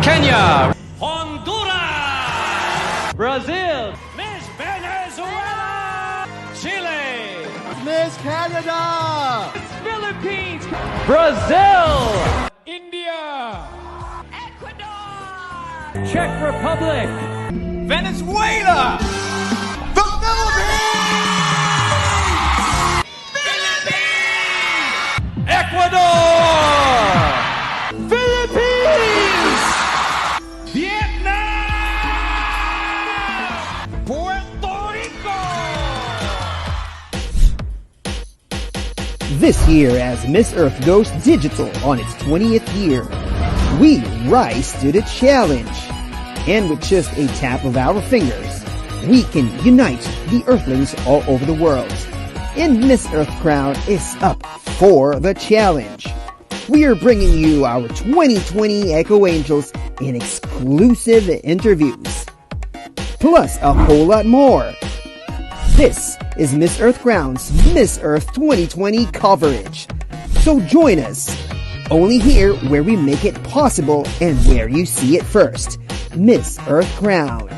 Kenya, Honduras, Brazil, Miss Venezuela, Chile, Miss Canada, Philippines, Brazil, India, Ecuador, Czech Republic, Venezuela, the Philippines, Ecuador, Philippines, Vietnam, Puerto Rico. This year, as Miss Earth goes digital on its 20th year, we rise to the challenge. And with just a tap of our fingers, we can unite the Earthlings all over the world. And Miss Earth Crown is up for the challenge. We are bringing you our 2020 Echo Angels in exclusive interviews, plus a whole lot more. This is Miss Earth Crown's Miss Earth 2020 coverage. So join us, only here where we make it possible and where you see it first. Miss Earth Crown.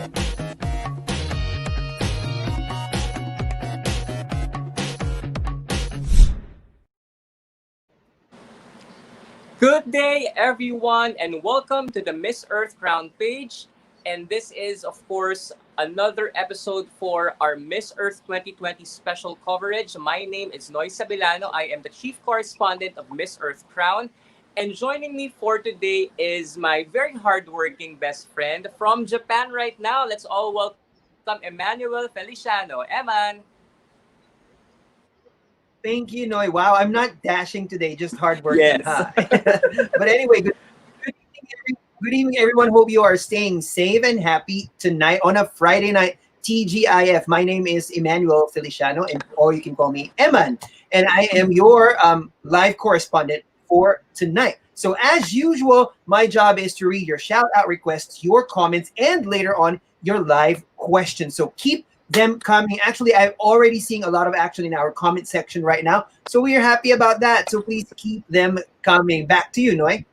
Good day, everyone, and welcome to the Miss Earth Crown page. And this is, of course, another episode for our Miss Earth 2020 special coverage. My name is Noy Sabilano. I am the chief correspondent of Miss Earth Crown. And joining me for today is my very hardworking best friend from Japan right now. Let's all welcome Emmanuel Feliciano. Eman. Thank you, Noy. Wow, I'm not dashing today, just hardworking. Yes. Huh? But anyway, good evening, everyone. Hope you are staying safe and happy tonight on a Friday night. TGIF. My name is Emmanuel Feliciano, or you can call me Eman, and I am your live correspondent for tonight. So as usual, my job is to read your shout-out requests, your comments, and later on, your live questions. So keep them coming. Actually, I'm already seeing a lot of action in our comment section right now. So we are happy about that. So please keep them coming. Back to you, Noy.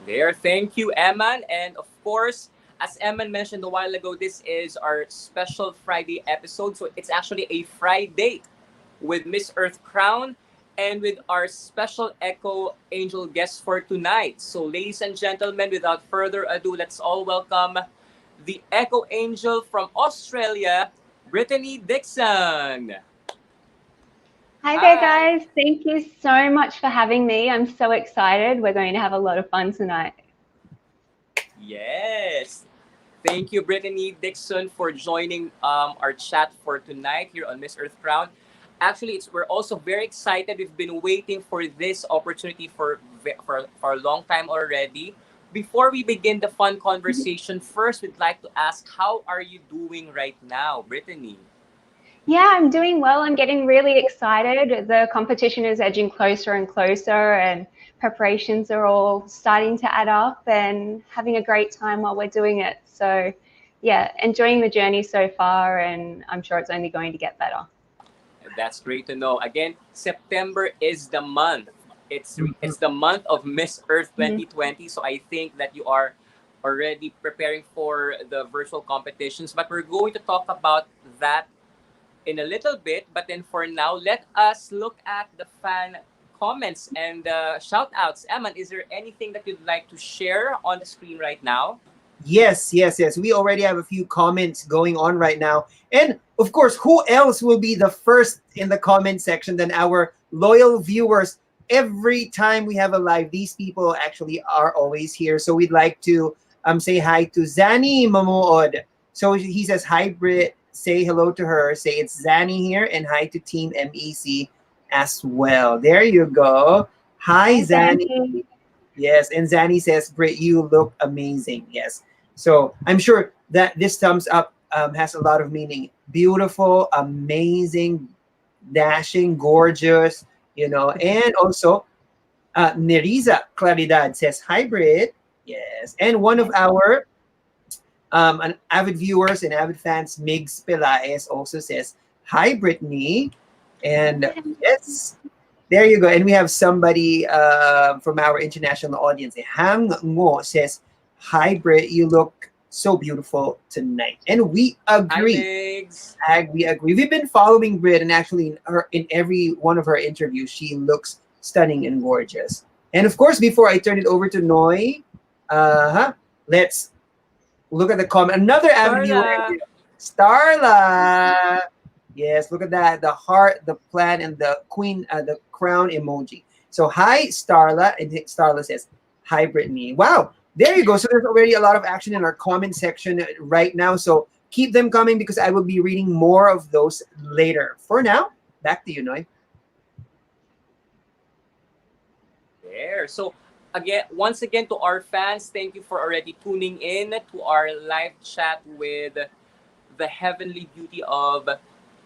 There, thank you, Eman. And of course, as Eman mentioned a while ago, this is our special Friday episode. So it's actually a Friday with Miss Earth Crown and with our special Echo Angel guest for tonight. So ladies and gentlemen, without further ado, let's all welcome the Echo Angel from Australia, Brittany Dixon. Hi there, guys. Thank you so much for having me. I'm so excited. We're going to have a lot of fun tonight. Yes. Thank you, Brittany Dixon, for joining our chat for tonight here on Miss Earth Crown. Actually, we're also very excited. We've been waiting for this opportunity for a long time already. Before we begin the fun conversation, first, we'd like to ask, how are you doing right now, Brittany? Yeah, I'm doing well. I'm getting really excited. The competition is edging closer and closer, and preparations are all starting to add up, and having a great time while we're doing it. So, yeah, enjoying the journey so far, and I'm sure it's only going to get better. That's great to know. Again, September is the month. It's the month of Miss Earth 2020. So I think that you are already preparing for the virtual competitions. But we're going to talk about that in a little bit. But then for now, let us look at the fan comments and shout outs. Eman, is there anything that you'd like to share on the screen right now? Yes. We already have a few comments going on right now. And of course, who else will be the first in the comment section than our loyal viewers? Every time we have a live, these people actually are always here. So we'd like to say hi to Zani Mamuod. So he says, hi, Brit. Say hello to her. Say it's Zani here, and hi to Team MEC as well. There you go. Hi, Zani. Yes, and Zani says, Brit, you look amazing. Yes. So I'm sure that this thumbs up has a lot of meaning. Beautiful, amazing, dashing, gorgeous, and also Neriza Claridad says, hi, Brit. Yes. And one of our an avid viewers and avid fans, Migs Pelaez, also says, hi, Brittany. And yes, there you go. And we have somebody from our international audience, Hang Ngo, says, Hi, Britt. You look so beautiful tonight. And we Hi, agree. Migs. We agree. We've been following Britt, and actually in every one of her interviews, she looks stunning and gorgeous. And of course, before I turn it over to Noy, let's look at the comment. Another avid viewer, Starla. Starla. Yes, look at that. The heart, the plan, and the queen, the crown emoji. So hi, Starla. And Starla says, hi, Brittany. Wow. There you go. So there's already a lot of action in our comment section right now. So keep them coming because I will be reading more of those later. For now, back to you, Noy. There. So once again to our fans, thank you for already tuning in to our live chat with the heavenly beauty of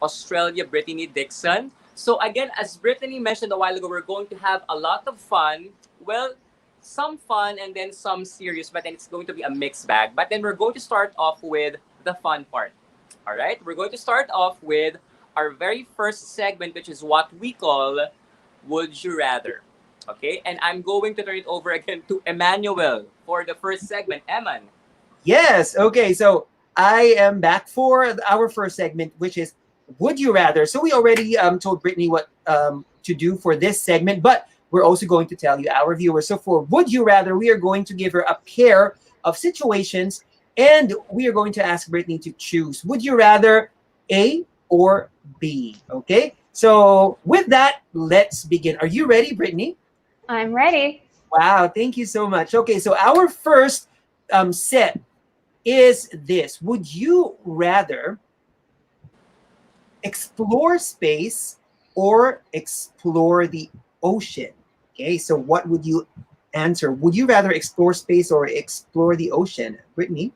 Australia, Brittany Dixon. So again, as Brittany mentioned a while ago, we're going to have a lot of fun. Well, some fun and then some serious, but then it's going to be a mixed bag. But then we're going to start off with the fun part. All right, we're going to start off with our very first segment, which is what we call Would You Rather. Okay, and I'm going to turn it over again to Emmanuel for the first segment. Eman. Yes. Okay. So I am back for our first segment, which is Would You Rather. So we already told Brittany what to do for this segment, but we're also going to tell you, our viewers. So for Would You Rather, we are going to give her a pair of situations, and we are going to ask Brittany to choose. Would you rather A or B? Okay. So with that, let's begin. Are you ready, Brittany? I'm ready. Wow, thank you so much. Okay, so our first set is this. Would you rather explore space or explore the ocean? Okay, so what would you answer? Would you rather explore space or explore the ocean? Brittany?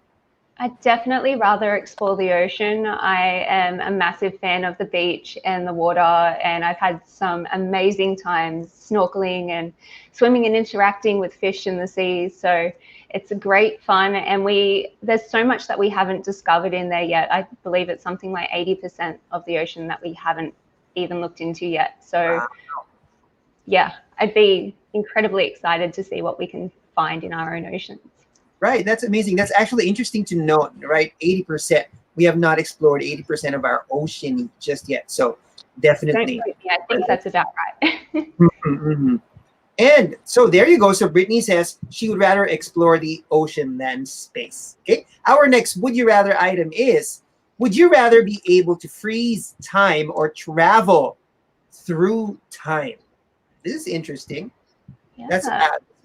I'd definitely rather explore the ocean. I am a massive fan of the beach and the water, and I've had some amazing times snorkeling and swimming and interacting with fish in the sea. So it's great fun, and there's so much that we haven't discovered in there yet. I believe it's something like 80% of the ocean that we haven't even looked into yet. So yeah, I'd be incredibly excited to see what we can find in our own oceans. Right, that's amazing. That's actually interesting to note, right? 80%. We have not explored 80% of our ocean just yet. So definitely. I think that's about right. Mhm. And so there you go. So Brittany says she would rather explore the ocean than space. Okay. Our next would you rather item is, would you rather be able to freeze time or travel through time? This is interesting. Yeah.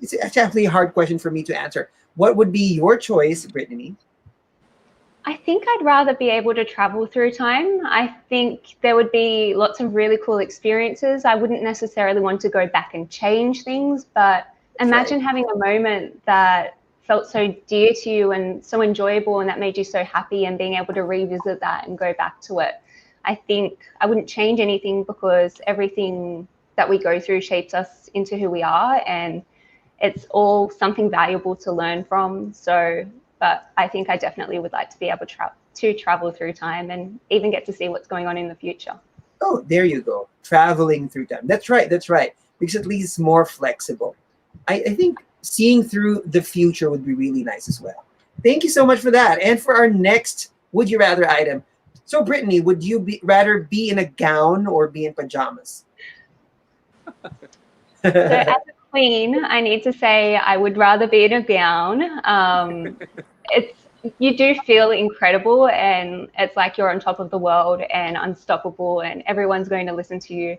It's actually a hard question for me to answer. What would be your choice, Brittany? I think I'd rather be able to travel through time. I think there would be lots of really cool experiences. I wouldn't necessarily want to go back and change things, but imagine having a moment that felt so dear to you and so enjoyable and that made you so happy, and being able to revisit that and go back to it. I think I wouldn't change anything because everything that we go through shapes us into who we are, and it's all something valuable to learn from. So, but I think I definitely would like to be able to travel through time and even get to see what's going on in the future. Oh, there you go. Traveling through time. That's right. That's right. Because at least it's more flexible. I think seeing through the future would be really nice as well. Thank you so much for that. And for our next would you rather item. So, Brittany, would you rather be in a gown or be in pajamas? So as a queen, I need to say I would rather be in a gown. You do feel incredible, and it's like you're on top of the world and unstoppable, and everyone's going to listen to you.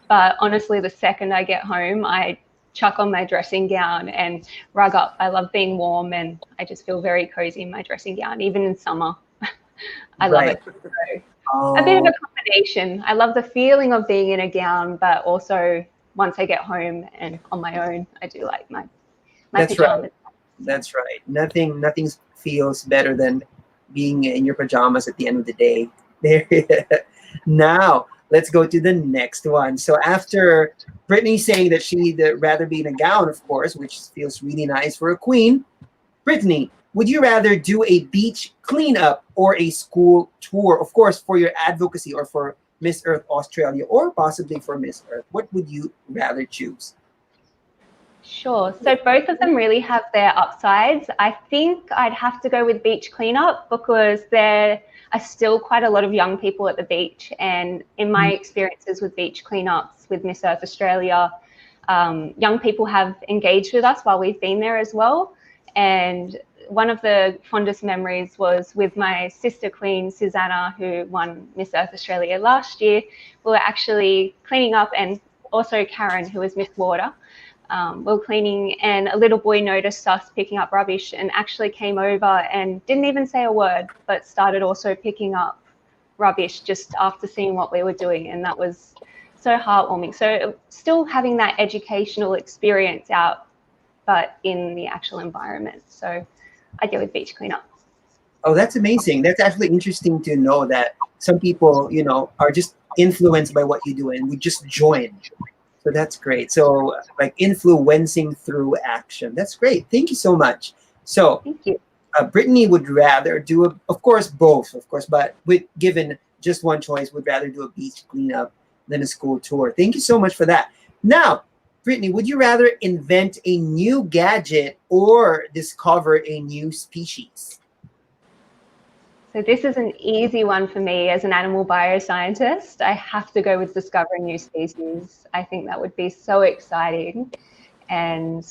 But honestly, the second I get home, I chuck on my dressing gown and rug up. I love being warm, and I just feel very cozy in my dressing gown, even in summer. I love it. So, a bit of a combination. I love the feeling of being in a gown, but also once I get home and on my own, I do like my That's pajamas. right. That's right. Nothing feels better than being in your pajamas at the end of the day. There. Now, let's go to the next one. So after Brittany saying that she'd rather be in a gown, of course, which feels really nice for a queen, Brittany, would you rather do a beach cleanup or a school tour? Of course, for your advocacy or for Miss Earth Australia or possibly for Miss Earth. What would you rather choose? Sure. So both of them really have their upsides. I think I'd have to go with beach cleanup because there are still quite a lot of young people at the beach. And in my experiences with beach cleanups with Miss Earth Australia, young people have engaged with us while we've been there as well. And one of the fondest memories was with my sister queen, Susanna, who won Miss Earth Australia last year. We were actually cleaning up, and also Karen, who was Miss Water. We were cleaning, and a little boy noticed us picking up rubbish and actually came over and didn't even say a word, but started also picking up rubbish just after seeing what we were doing. And that was so heartwarming. So still having that educational experience out, but in the actual environment. So I go with beach cleanup. Oh, that's amazing. That's actually interesting to know that some people, you know, are just influenced by what you do and we just join. So that's great. So like influencing through action. That's great. Thank you so much. So Thank you. Brittany would rather do, of course, both, of course, but with given just one choice, would rather do a beach cleanup than a school tour. Thank you so much for that. Now, Brittany, would you rather invent a new gadget or discover a new species? So this is an easy one for me as an animal bioscientist. I have to go with discovering new species. I think that would be so exciting. And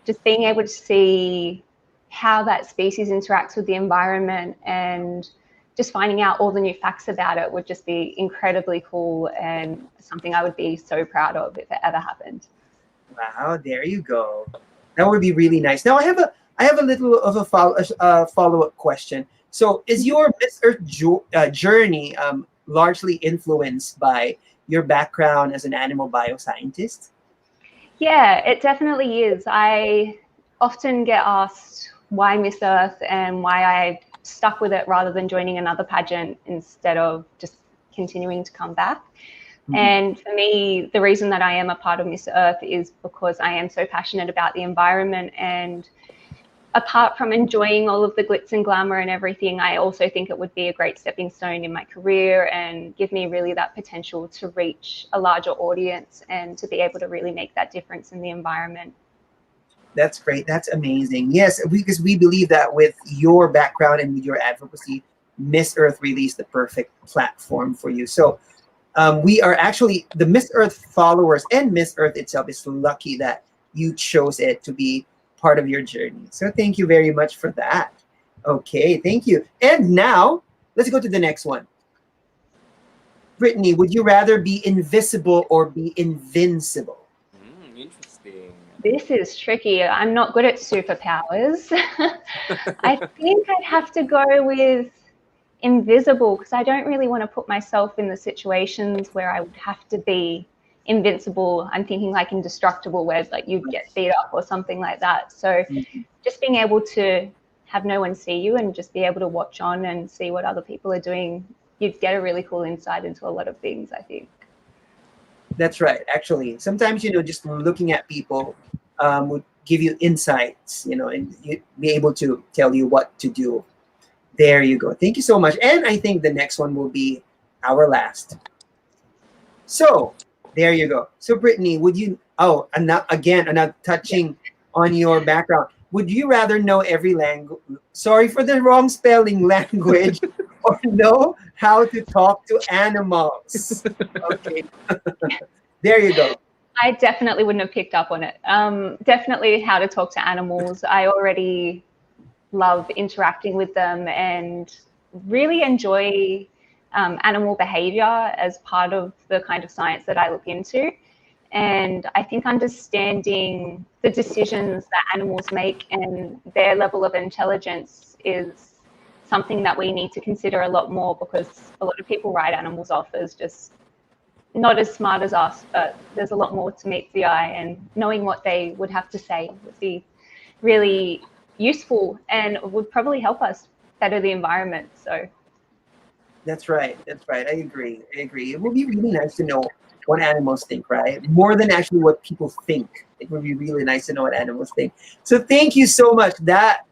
just being able to see how that species interacts with the environment and just finding out all the new facts about it would just be incredibly cool and something I would be so proud of if it ever happened. Wow, there you go. That would be really nice. Now I have a little of a follow-up question. So is your Miss Earth journey largely influenced by your background as an animal bioscientist? Yeah, it definitely is. I often get asked why Miss Earth and why I stuck with it rather than joining another pageant instead of just continuing to come back. And for me, the reason that I am a part of Miss Earth is because I am so passionate about the environment. And apart from enjoying all of the glitz and glamour and everything, I also think it would be a great stepping stone in my career and give me really that potential to reach a larger audience and to be able to really make that difference in the environment. That's great. That's amazing. Yes, because we believe that with your background and with your advocacy, Miss Earth really is the perfect platform for you. So we are actually, the Miss Earth followers and Miss Earth itself is lucky that you chose it to be part of your journey. So thank you very much for that. Okay, thank you. And now let's go to the next one. Brittany, would you rather be invisible or be invincible? Interesting. This is tricky. I'm not good at superpowers. I think I'd have to go with invisible because I don't really want to put myself in the situations where I would have to be invincible. I'm thinking like indestructible, where like you'd get beat up or something like that. So just being able to have no one see you and just be able to watch on and see what other people are doing, you'd get a really cool insight into a lot of things, I think. That's right. Actually, sometimes, you know, just looking at people would give you insights, you know, and you'd be able to tell you what to do. There you go. Thank you so much. And I think the next one will be our last. So there you go. So Brittany, would you, and now, again, and I'm touching on your background. Would you rather know every language, sorry for the wrong spelling, language, or know how to talk to animals? Okay. There you go. I definitely wouldn't have picked up on it. Definitely how to talk to animals. I already love interacting with them and really enjoy animal behavior as part of the kind of science that I look into. And I think understanding the decisions that animals make and their level of intelligence is something that we need to consider a lot more, because a lot of people write animals off as just not as smart as us, but there's a lot more to meet the eye, and knowing what they would have to say would be really useful and would probably help us better the environment. So That's right. That's right. I agree. It would be really nice to know what animals think, right? More than actually what people think. It would be really nice to know what animals think. So thank you so much. That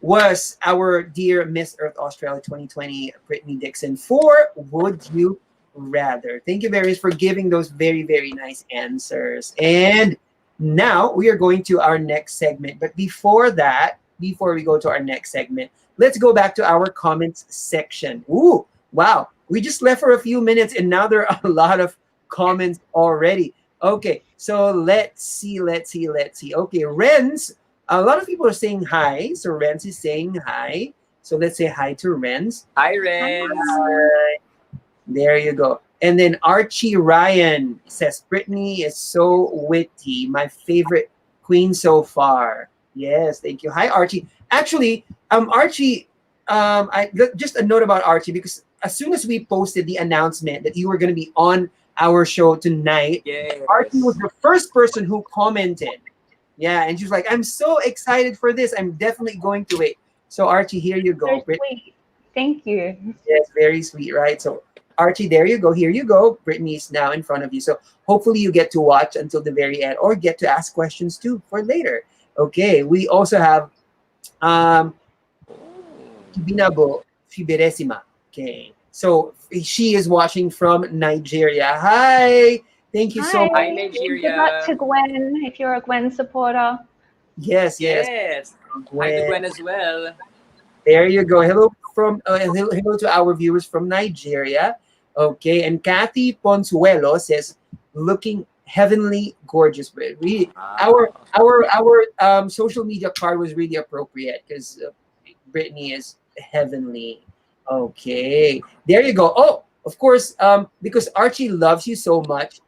was our dear Miss Earth Australia 2020, Brittany Dixon, for Would You Rather. Thank you very much for giving those very, very nice answers. And Now we are going to our next segment. But before that, before we go to our next segment, let's go back to our comments section. Ooh, wow. We just left for a few minutes and now there are a lot of comments already. Okay, so let's see. Okay, Renz, a lot of people are saying hi. So Renz is saying hi. So let's say hi to Renz. Hi, Renz. There you go. And then Archie Ryan says, Brittany is so witty. My favorite queen so far. Yes, thank you. Hi, Archie. Actually, Archie, just a note about Archie, because as soon as we posted the announcement that you were going to be on our show tonight, Yes. Archie was the first person who commented. Yeah, and she was like, I'm so excited for this. I'm definitely going to it. So, Archie, here you go. So sweet. Thank you. Yes, very sweet, right? So, Archie, there you go. Here you go. Brittany is now in front of you. So, hopefully, you get to watch until the very end or get to ask questions too for later. Okay, we also have Ibinabo Fiberesima. Okay, so she is watching from Nigeria. Hi, thank you so much. Hi, Good Nigeria. luck to Gwen if you're a Gwen supporter. Yes. Yes. Hi to Gwen. Gwen as well. There you go. Hello hello to our viewers from Nigeria. Okay, and Kathy Ponzuelo says, looking heavenly gorgeous. Really, our social media card was really appropriate because Brittany is heavenly. Okay, there you go. Oh, of course, because Archie loves you so much,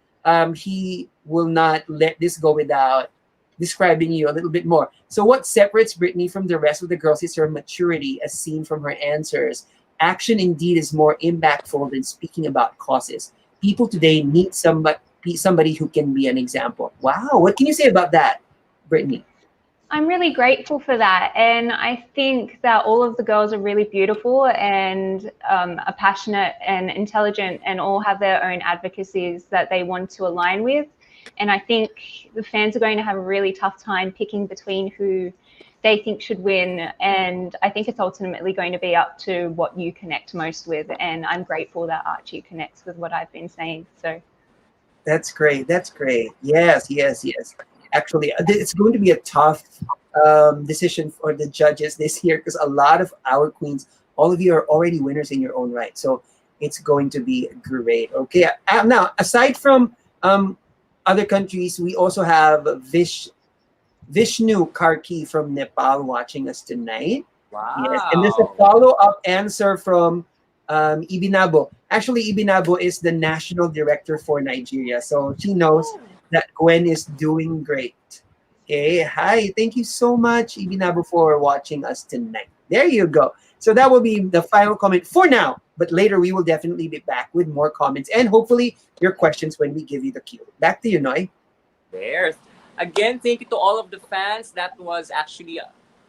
he will not let this go without describing you a little bit more. So what separates Brittany from the rest of the girls is her maturity, as seen from her answers. Action indeed is more impactful than speaking about causes. People today need somebody who can be an example. Wow, what can you say about that, Brittany? I'm really grateful for that. And I think that all of the girls are really beautiful and are passionate and intelligent and all have their own advocacies that they want to align with. And I think the fans are going to have a really tough time picking between who they think should win. And I think it's ultimately going to be up to what you connect most with. And I'm grateful that Archie connects with what I've been saying. So That's great. Yes. Actually, it's going to be a tough decision for the judges this year because a lot of our queens, all of you are already winners in your own right. So it's going to be great. Okay. Now, aside from other countries, we also have Vishnu Karki from Nepal watching us tonight. Wow. Yes, and there's a follow-up answer from Ibinabo. Actually, Ibinabo is the national director for Nigeria, so she knows that Gwen is doing great. Okay, hi, thank you so much, Ibinabo, for watching us tonight. There you go. So that will be the final comment for now, but later we will definitely be back with more comments and hopefully your questions when we give you the cue. Back to you, Noy. There. Again, thank you to all of the fans. That was actually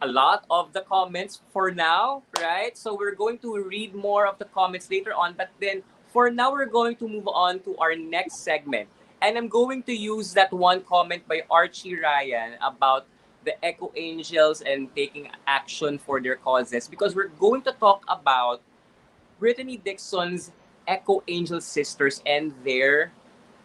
a lot of the comments for now, right? So we're going to read more of the comments later on, but then for now, we're going to move on to our next segment. And I'm going to use that one comment by Archie Ryan about the Echo Angels and taking action for their causes, because we're going to talk about Brittany Dixon's Echo Angel sisters and their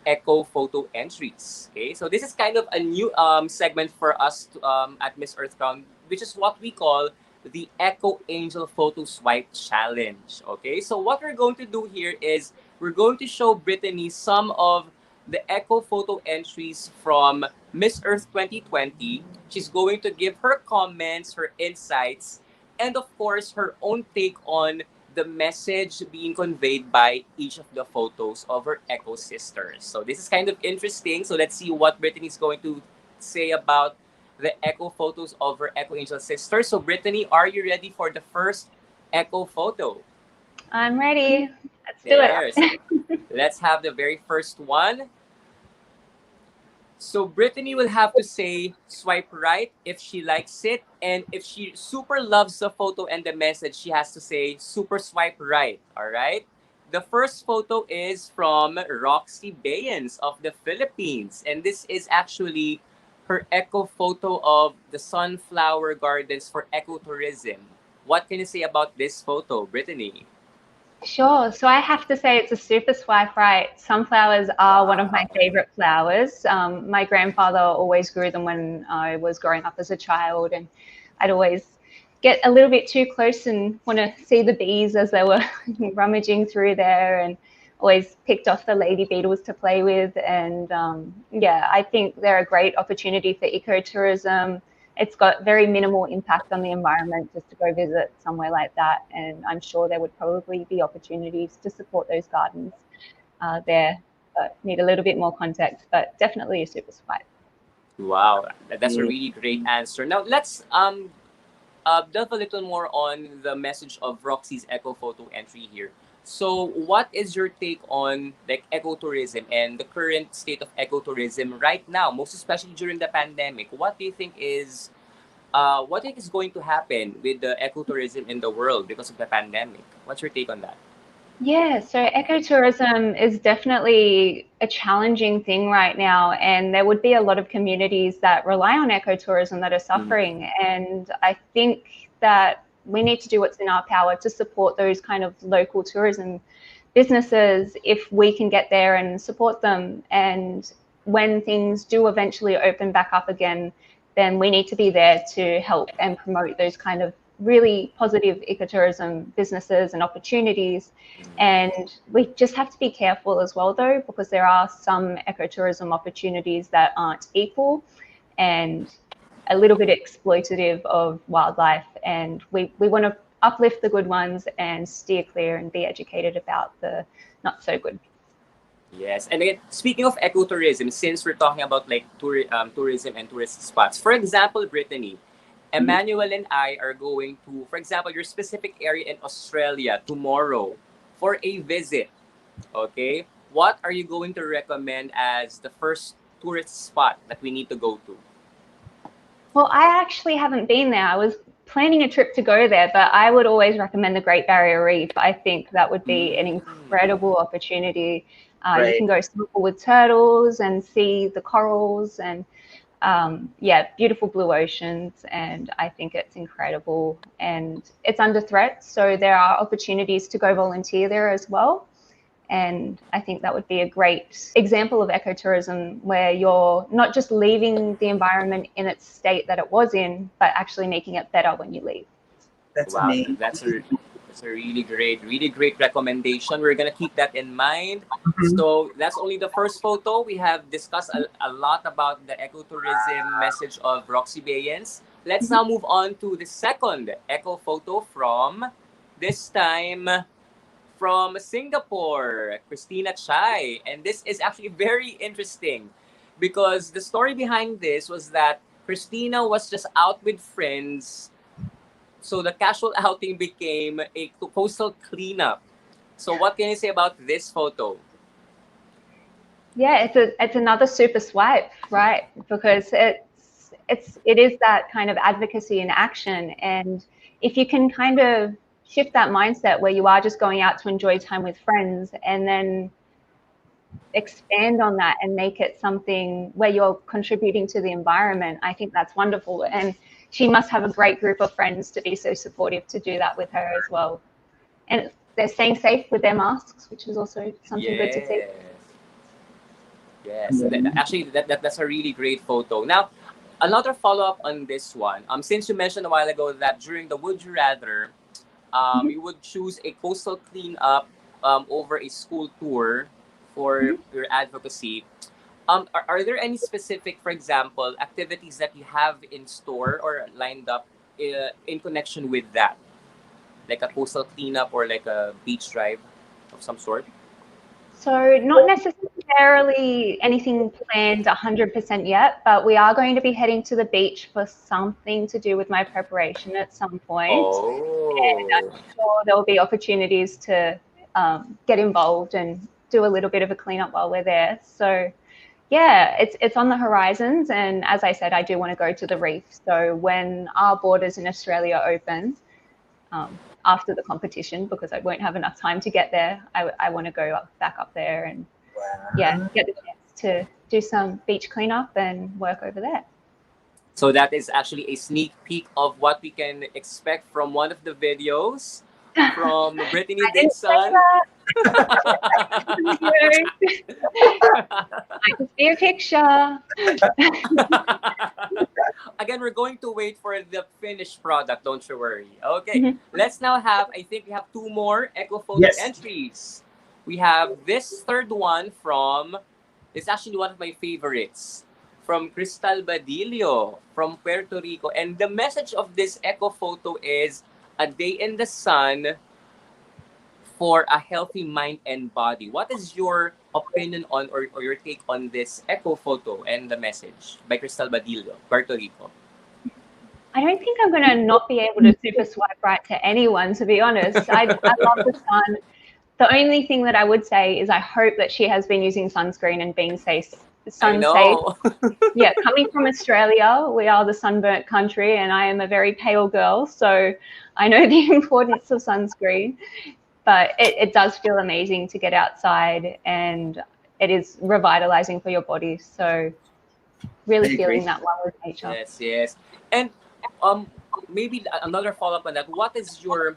echo photo entries. Okay, so this is kind of a new segment for us to, at Miss Earth Crown, which is what we call the Echo Angel Photo Swipe Challenge. Okay, so what we're going to do here is we're going to show Brittany some of the echo photo entries from Miss Earth 2020. She's going to give her comments, her insights, and of course her own take on the message being conveyed by each of the photos of her Echo sisters. So this is kind of interesting. So let's see what Brittany is going to say about the Echo photos of her Echo Angel sisters. So Brittany, are you ready for the first Echo photo? I'm ready. Let's do it. Let's have the very first one. So Brittany will have to say swipe right if she likes it, and if she super loves the photo and the message, she has to say super swipe right. All right. The first photo is from Roxy Bayens of the Philippines, and this is actually her echo photo of the sunflower gardens for ecotourism. What can you say about this photo, Brittany? Sure. So I have to say it's a super swipe right. Sunflowers are one of my favorite flowers. My grandfather always grew them when I was growing up as a child, and I'd always get a little bit too close and want to see the bees as they were rummaging through there, and always picked off the lady beetles to play with. And yeah, I think they're a great opportunity for ecotourism. It's got very minimal impact on the environment just to go visit somewhere like that. And I'm sure there would probably be opportunities to support those gardens there, but need a little bit more context, but definitely a super swipe. Wow, that's a really great answer. Now let's delve a little more on the message of Roxy's eco photo entry here. So, what is your take on like ecotourism and the current state of ecotourism right now, most especially during the pandemic? What do you think is going to happen with the ecotourism in the world because of the pandemic? What's your take on that? Yeah, so ecotourism is definitely a challenging thing right now, and there would be a lot of communities that rely on ecotourism that are suffering. And I think that we need to do what's in our power to support those kind of local tourism businesses if we can get there and support them. And when things do eventually open back up again, then we need to be there to help and promote those kind of really positive ecotourism businesses and opportunities. And we just have to be careful as well, though, because there are some ecotourism opportunities that aren't equal and a little bit exploitative of wildlife. And we want to uplift the good ones and steer clear and be educated about the not so good. Yes, and again, speaking of ecotourism, since we're talking about like tourism and tourist spots, for example, Brittany, Emmanuel and I are going to, for example, your specific area in Australia tomorrow for a visit. Okay, what are you going to recommend as the first tourist spot that we need to go to? Well, I actually haven't been there. I was planning a trip to go there, but I would always recommend the Great Barrier Reef. I think that would be an incredible opportunity. You can go snorkel with turtles and see the corals and yeah, beautiful blue oceans. And I think it's incredible, and it's under threat. So there are opportunities to go volunteer there as well. And I think that would be a great example of ecotourism where you're not just leaving the environment in its state that it was in, but actually making it better when you leave. That's Wow, amazing. that's a really great recommendation. We're gonna keep that in mind. So that's only the first photo. We have discussed a lot about the ecotourism message of Roxy Bayens. Let's now move on to the second eco photo from this time from Singapore, Christina Chai. And this is actually very interesting because the story behind this was that Christina was just out with friends. So the casual outing became a coastal cleanup. So what can you say about this photo? Yeah, it's another super swipe, right? Because it is that kind of advocacy in action. And if you can kind of shift that mindset where you are just going out to enjoy time with friends and then expand on that and make it something where you're contributing to the environment, I think that's wonderful. And she must have a great group of friends to be so supportive to do that with her as well. And they're staying safe with their masks, which is also something good to see. Yes, that's a really great photo. Now, another follow-up on this one. Since you mentioned a while ago that during the Would You Rather, you would choose a coastal cleanup over a school tour for your advocacy. Are there any specific, for example, activities that you have in store or lined up in connection with that? Like a coastal cleanup or like a beach drive of some sort? So not necessarily anything planned 100% yet, but we are going to be heading to the beach for something to do with my preparation at some point. And I'm sure there will be opportunities to get involved and do a little bit of a cleanup while we're there. So yeah, it's on the horizons. And as I said, I do want to go to the reef. So when our borders in Australia open, after the competition, because I won't have enough time to get there, I want to go back up there and yeah, get the chance to do some beach cleanup and work over there. So that is actually a sneak peek of what we can expect from one of the videos from Brittany I didn't say Dixon. that. I can see a picture. Again, we're going to wait for the finished product. Don't you worry. Okay, Mhm. let's now have. I think we have two more eco photo Yes. entries. We have this third one from. It's actually one of my favorites. From Cristal Badillo from Puerto Rico, and the message of this eco photo is a day in the sun for a healthy mind and body. What is your opinion on or your take on this eco photo and the message by Cristal Badillo, Puerto Rico? I don't think I'm going to not be able to super swipe right to anyone, to be honest. I love the sun. The only thing that I would say is I hope that she has been using sunscreen and being safe. I Sun safe. know. Yeah, coming from Australia, we are the sunburnt country, and I am a very pale girl, so I know the importance of sunscreen. But it does feel amazing to get outside, and it is revitalizing for your body. So really I agree. feeling that one with nature. Yes, yes. And maybe another follow up on that. What is your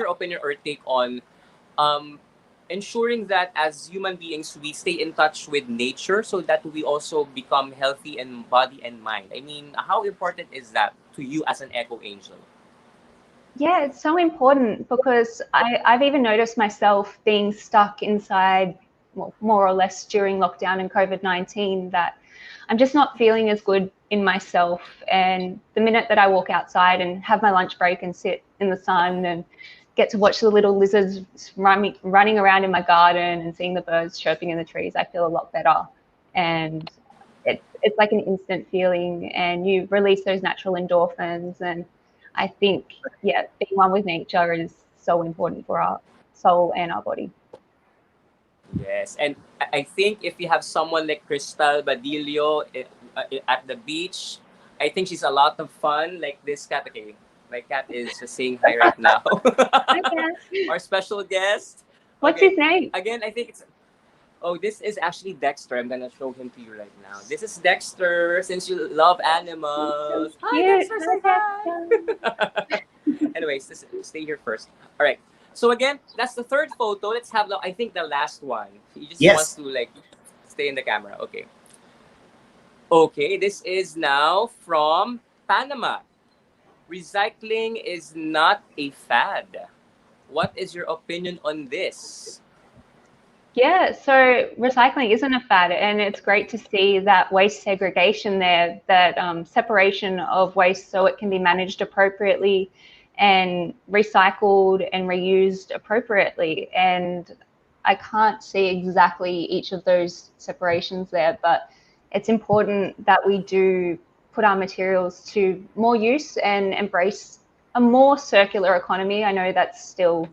opinion or take on ensuring that as human beings we stay in touch with nature so that we also become healthy in body and mind? I mean, how important is that to you as an eco angel? Yeah, it's so important because I've even noticed myself being stuck inside, well, more or less during lockdown and COVID-19, that I'm just not feeling as good in myself. And the minute that I walk outside and have my lunch break and sit in the sun and get to watch the little lizards running around in my garden and seeing the birds chirping in the trees, I feel a lot better. And it's like an instant feeling, and you release those natural endorphins. And I think, yeah, being one with nature is so important for our soul and our body. Yes, and I think if you have someone like Cristal Badillo at the beach, I think she's a lot of fun. Like this cat, okay, my cat is just saying hi right now. Hi, Kat. Our special guest. What's Okay, his name? again, I think it's. Oh, this is actually Dexter. I'm gonna show him to you right now. This is Dexter. Since you love animals, hi Cute. Dexter, say hi. Anyways, stay here first. All right. So again, that's the third photo. Let's have I think the last one. He just wants Yes. to like stay in the camera. Okay. Okay, this is now from Panama. Recycling is not a fad. What is your opinion on this? Yeah, so recycling isn't a fad, and it's great to see that waste segregation there, that separation of waste so it can be managed appropriately and recycled and reused appropriately. And I can't see exactly each of those separations there, but it's important that we do put our materials to more use and embrace a more circular economy. I know that's still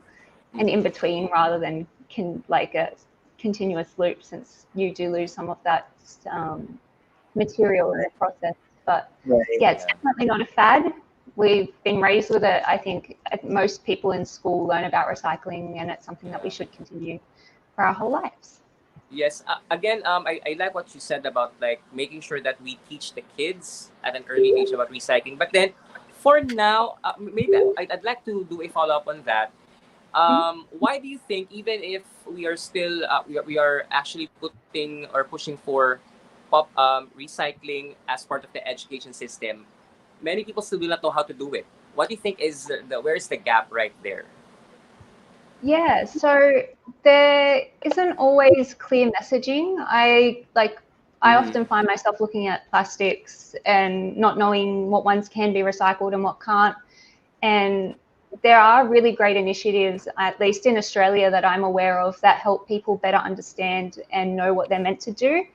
an in-between rather than like a continuous loop, since you do lose some of that material in the process. But yeah, it's definitely not a fad. We've been raised with it. I think most people in school learn about recycling, and it's something that we should continue for our whole lives. Yes. Again, I like what you said about like making sure that we teach the kids at an early age about recycling. But then, for now, maybe I'd like to do a follow up on that. Why do you think, even if we are still we are actually putting or pushing for recycling as part of the education system, many people still do not know how to do it? What do you think is where's the gap right there? Yeah, so there isn't always clear messaging. I often find myself looking at plastics and not knowing what ones can be recycled and what can't. And there are really great initiatives, at least in Australia, that I'm aware of, that help people better understand and know what they're meant to do.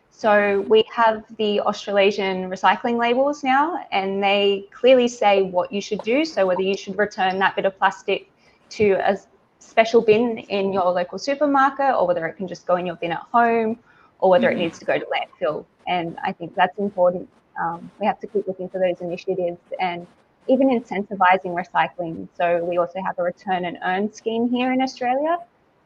So we have the Australasian recycling labels now, and they clearly say what you should do. So whether you should return that bit of plastic to a special bin in your local supermarket, or whether it can just go in your bin at home, or whether it needs to go to landfill. And I think that's important. We have to keep looking for those initiatives and even incentivizing recycling. So we also have a return and earn scheme here in Australia.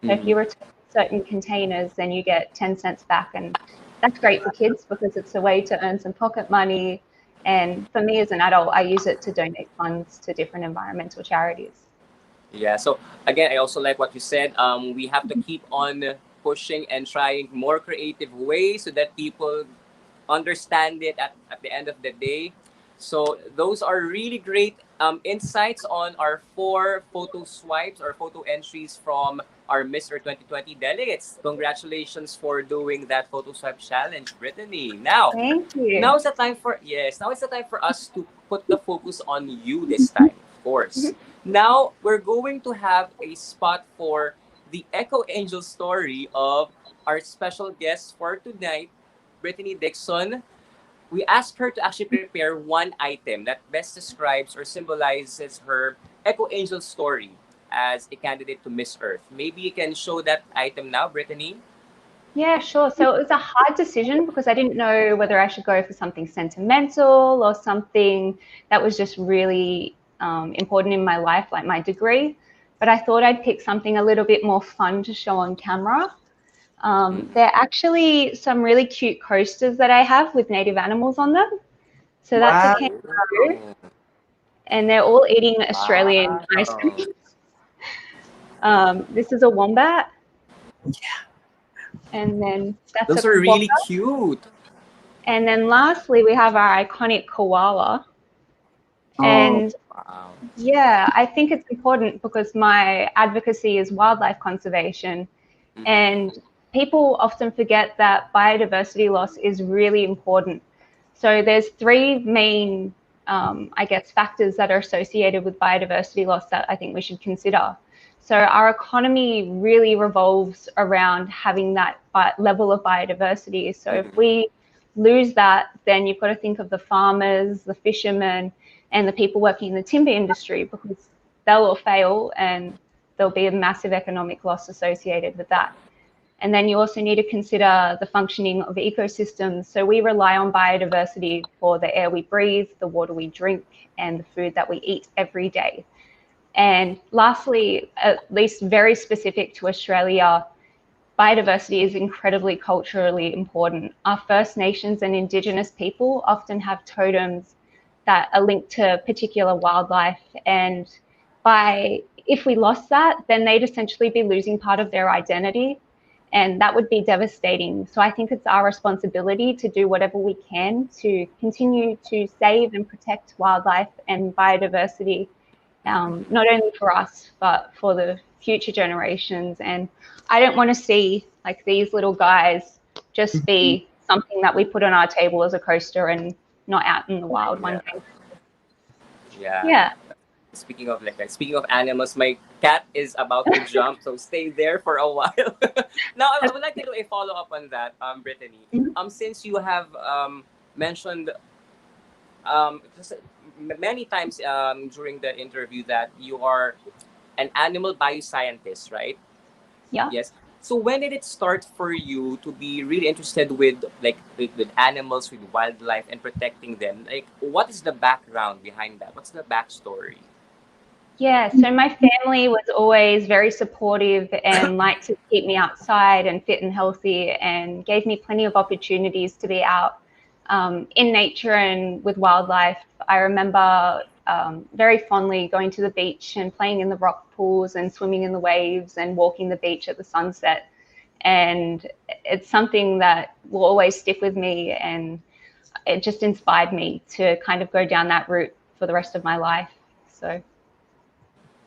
So if you return certain containers, then you get 10 cents back. And that's great for kids because it's a way to earn some pocket money. And for me as an adult, I use it to donate funds to different environmental charities. Yeah. So again, I also like what you said. We have to keep on pushing and trying more creative ways so that people understand it at the end of the day. So those are really great insights on our 4 photo swipes or photo entries from our Mr. 2020 delegates. Congratulations for doing that photo swipe challenge, Brittany. Thank Now you. is the time for yes. Now is the time for us to put the focus on you this time, of course. Now we're going to have a spot for the Echo Angel story of our special guest for tonight, Brittany Dixon. We asked her to actually prepare one item that best describes or symbolizes her Echo Angel story as a candidate to Miss Earth. Maybe you can show that item now, Brittany. Yeah, sure. So it was a hard decision because I didn't know whether I should go for something sentimental or something that was just really important in my life, like my degree. But I thought I'd pick something a little bit more fun to show on camera. There are actually some really cute coasters that I have with native animals on them. So that's a Wow. kangaroo, and they're all eating Australian ice Wow. cream. This is a wombat, and then that's a Those are quokka. really cute. And then lastly, we have our iconic koala. Oh, And Wow. yeah, I think it's important because my advocacy is wildlife conservation. And people often forget that biodiversity loss is really important. So there's 3 main, I guess, factors that are associated with biodiversity loss that I think we should consider. So our economy really revolves around having that level of biodiversity. So if we lose that, then you've got to think of the farmers, the fishermen, and the people working in the timber industry, because they'll all fail and there'll be a massive economic loss associated with that. And then you also need to consider the functioning of ecosystems. So we rely on biodiversity for the air we breathe, the water we drink, and the food that we eat every day. And lastly, at least very specific to Australia, biodiversity is incredibly culturally important. Our First Nations and Indigenous people often have totems that are linked to particular wildlife. And if we lost that, then they'd essentially be losing part of their identity. And that would be devastating. So I think it's our responsibility to do whatever we can to continue to save and protect wildlife and biodiversity, not only for us, but for the future generations. And I don't want to see like these little guys just be something that we put on our table as a coaster and not out in the wild one Yeah. day. Yeah. Yeah. Speaking of animals, my cat is about to jump, so stay there for a while. Now I would like to do a follow up on that, Brittany. Since you have mentioned just many times during the interview that you are an animal bioscientist, right? Yeah. Yes. So when did it start for you to be really interested with with animals, with wildlife, and protecting them? Like, what is the background behind that? What's the backstory? Yeah, so my family was always very supportive and liked to keep me outside and fit and healthy, and gave me plenty of opportunities to be out in nature and with wildlife. I remember very fondly going to the beach and playing in the rock pools and swimming in the waves and walking the beach at the sunset. And it's something that will always stick with me, and it just inspired me to kind of go down that route for the rest of my life. So.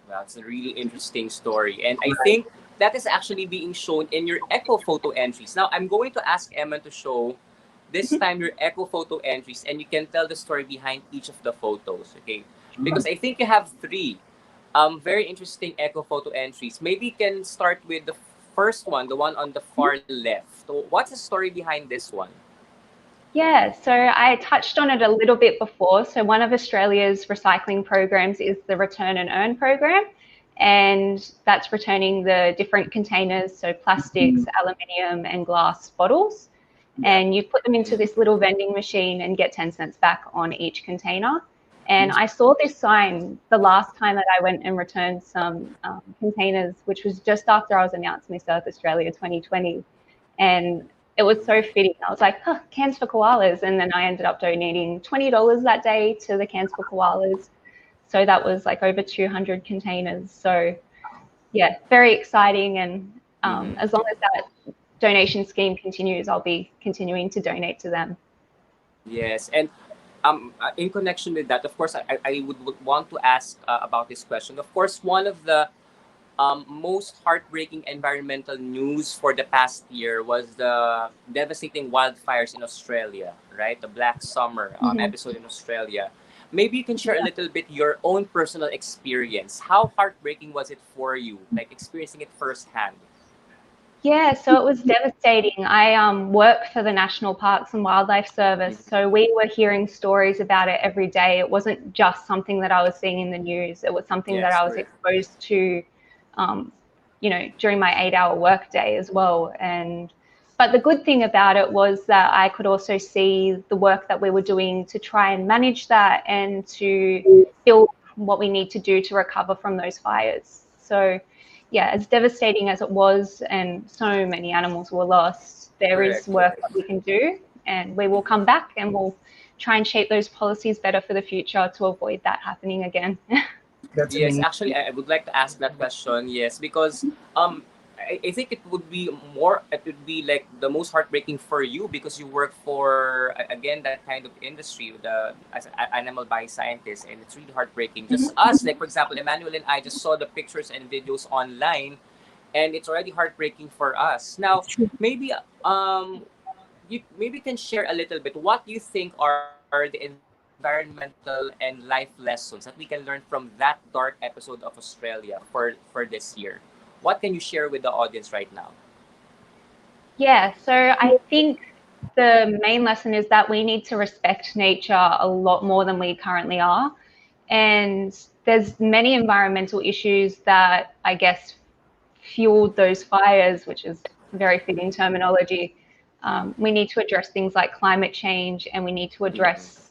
That's a really interesting story. And I think that is actually being shown in your echo photo entries. Now, I'm going to ask Emma to show this time your echo photo entries, and you can tell the story behind each of the photos, okay? Because I think you have 3 very interesting echo photo entries. Maybe you can start with the first one, the one on the far left. So what's the story behind this one? Yeah, so I touched on it a little bit before. So one of Australia's recycling programs is the Return and Earn program, and that's returning the different containers, so plastics, aluminium, and glass bottles. And you put them into this little vending machine and get 10 cents back on each container. And I saw this sign the last time that I went and returned some containers, which was just after I was announced Miss Earth Australia 2020. And it was so fitting. I was like, huh, cans for koalas. And then I ended up donating $20 that day to the Cans for Koalas. So that was like over 200 containers. So yeah, very exciting. And as long as that donation scheme continues, I'll be continuing to donate to them. Yes, and in connection with that, of course, I would want to ask about this question. Of course, one of the most heartbreaking environmental news for the past year was the devastating wildfires in Australia, right? The Black Summer episode in Australia. Maybe you can share a little bit your own personal experience. How heartbreaking was it for you, like experiencing it firsthand? Yeah, so it was devastating. I work for the National Parks and Wildlife Service, so we were hearing stories about it every day. It wasn't just something that I was seeing in the news. It was something that Yes, I was correct. exposed to, during my 8-hour workday as well. But the good thing about it was that I could also see the work that we were doing to try and manage that and to build what we need to do to recover from those fires. So yeah, as devastating as it was and so many animals were lost, there is Correct, work correct. that we can do, and we will come back and we'll try and shape those policies better for the future to avoid that happening again. That's Yes, amazing. actually, I would like to ask that question. Yes, because I think it would be more. It would be like the most heartbreaking for you because you work for again that kind of industry, the as an animal bioscientist, and it's really heartbreaking. Just us, like for example, Emmanuel and I just saw the pictures and videos online, and it's already heartbreaking for us. Now, maybe you maybe can share a little bit what you think are the environmental and life lessons that we can learn from that dark episode of Australia for this year. What can you share with the audience right now? Yeah, so I think the main lesson is that we need to respect nature a lot more than we currently are. And there's many environmental issues that I guess fueled those fires, which is very fitting terminology. We need to address things like climate change, and we need to address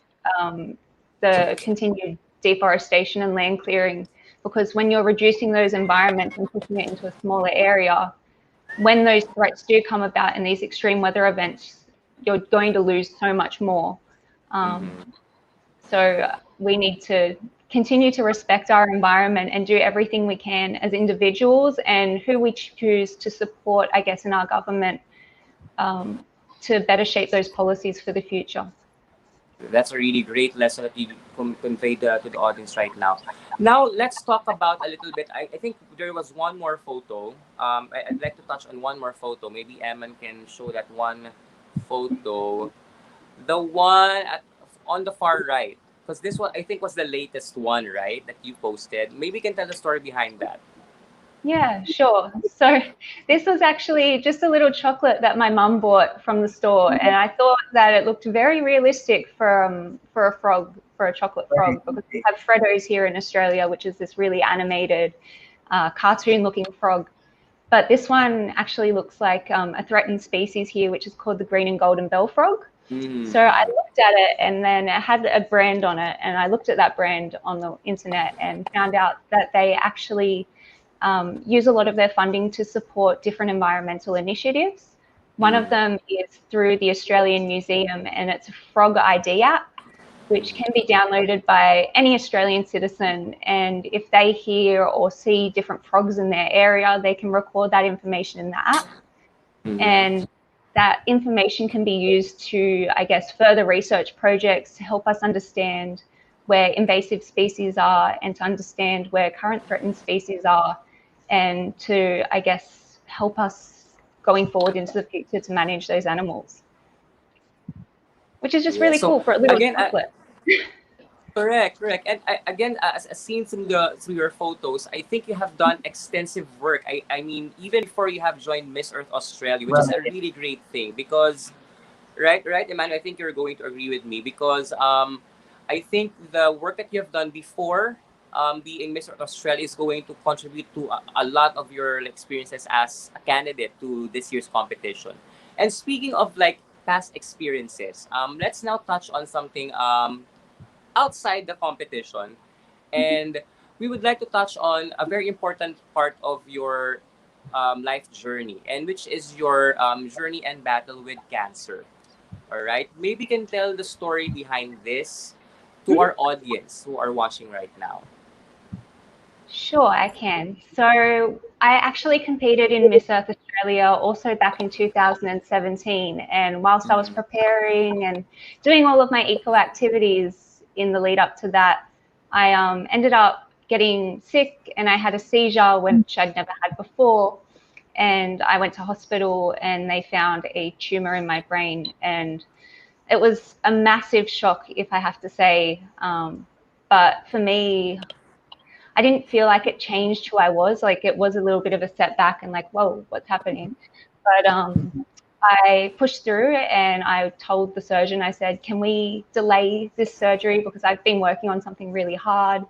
the continued deforestation and land clearing, because when you're reducing those environments and pushing it into a smaller area, when those threats do come about in these extreme weather events, you're going to lose so much more. Um, Mm-hmm. so we need to continue to respect our environment and do everything we can as individuals and who we choose to support, I guess, in our government, to better shape those policies for the future. That's a really great lesson that you conveyed to the audience right now. Now, let's talk about a little bit. I think there was one more photo. I'd like to touch on one more photo. Maybe Eman can show that one photo. The one on the far right. Because this one, I think, was the latest one, right? That you posted. Maybe you can tell the story behind that. Yeah, sure. So this was actually just a little chocolate that my mum bought from the store, and I thought that it looked very realistic for a frog, for a chocolate frog, because we have Freddos here in Australia, which is this really animated, cartoon-looking frog. But this one actually looks like a threatened species here, which is called the green and golden bell frog. So I looked at it, and then it had a brand on it, and I looked at that brand on the internet and found out that they actually use a lot of their funding to support different environmental initiatives. One of them is through the Australian Museum, and it's a Frog ID app, which can be downloaded by any Australian citizen. And if they hear or see different frogs in their area, they can record that information in the app. And that information can be used to, I guess, further research projects to help us understand where invasive species are and to understand where current threatened species are, and to, I guess, help us going forward into the future to manage those animals, which is just Yeah. really So cool for a little again, chocolate. correct, correct. And again, as seen through your photos, I think you have done extensive work. I mean, even before you have joined Miss Earth Australia, which is a really great thing because, right, Emmanuel, I think you're going to agree with me because I think the work that you have done before being Miss Earth Australia is going to contribute to a lot of your experiences as a candidate to this year's competition. And speaking of like past experiences, let's now touch on something outside the competition. And we would like to touch on a very important part of your life journey, and which is your journey and battle with cancer. All right. Maybe you can tell the story behind this to our audience who are watching right now. Sure, I can. So I actually competed in Miss Earth Australia also back in 2017. And whilst I was preparing and doing all of my eco activities in the lead up to that, I ended up getting sick and I had a seizure, which I'd never had before. And I went to hospital and they found a tumor in my brain. And it was a massive shock, if I have to say. But for me, I didn't feel like it changed who I was. Like it was a little bit of a setback and like, whoa, what's happening? But I pushed through and I told the surgeon, I said, can we delay this surgery because I've been working on something really hard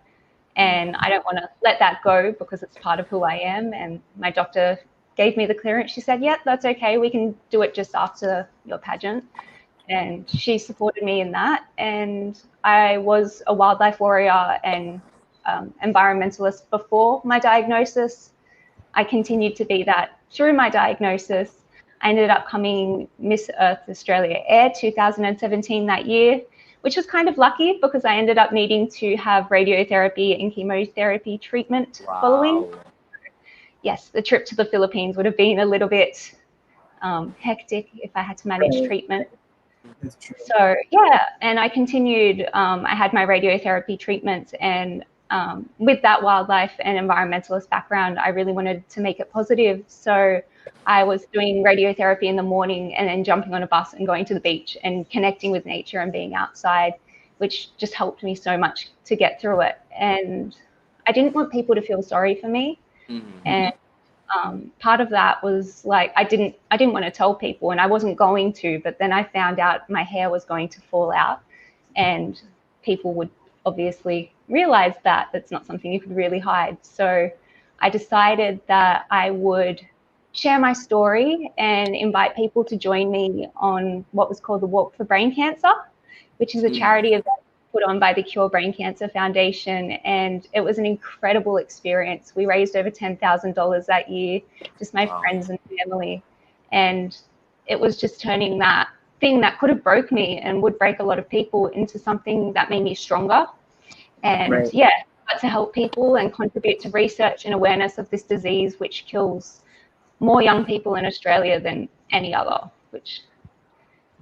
and I don't want to let that go because it's part of who I am. And my doctor gave me the clearance. She said, yeah, that's okay. We can do it just after your pageant. And she supported me in that. And I was a wildlife warrior and environmentalist before my diagnosis. I continued to be that through my diagnosis. I ended up coming Miss Earth Australia Air 2017 that year, which was kind of lucky because I ended up needing to have radiotherapy and chemotherapy treatment following. Yes, the trip to the Philippines would have been a little bit hectic if I had to manage treatment. That's true. So yeah, and I continued. I had my radiotherapy treatments, and with that wildlife and environmentalist background, I really wanted to make it positive. So I was doing radiotherapy in the morning and then jumping on a bus and going to the beach and connecting with nature and being outside, which just helped me so much to get through it. And I didn't want people to feel sorry for me. And part of that was like I didn't want to tell people, and I wasn't going to, but then I found out my hair was going to fall out, and people would obviously realize that that's not something you could really hide. So I decided that I would share my story and invite people to join me on what was called the Walk for Brain Cancer, which is a charity event put on by the Cure Brain Cancer Foundation. And it was an incredible experience. We raised over $10,000 that year, just my friends and family. And it was just turning that thing that could have broke me and would break a lot of people into something that made me stronger. And yeah, got to help people and contribute to research and awareness of this disease, which kills more young people in Australia than any other, which,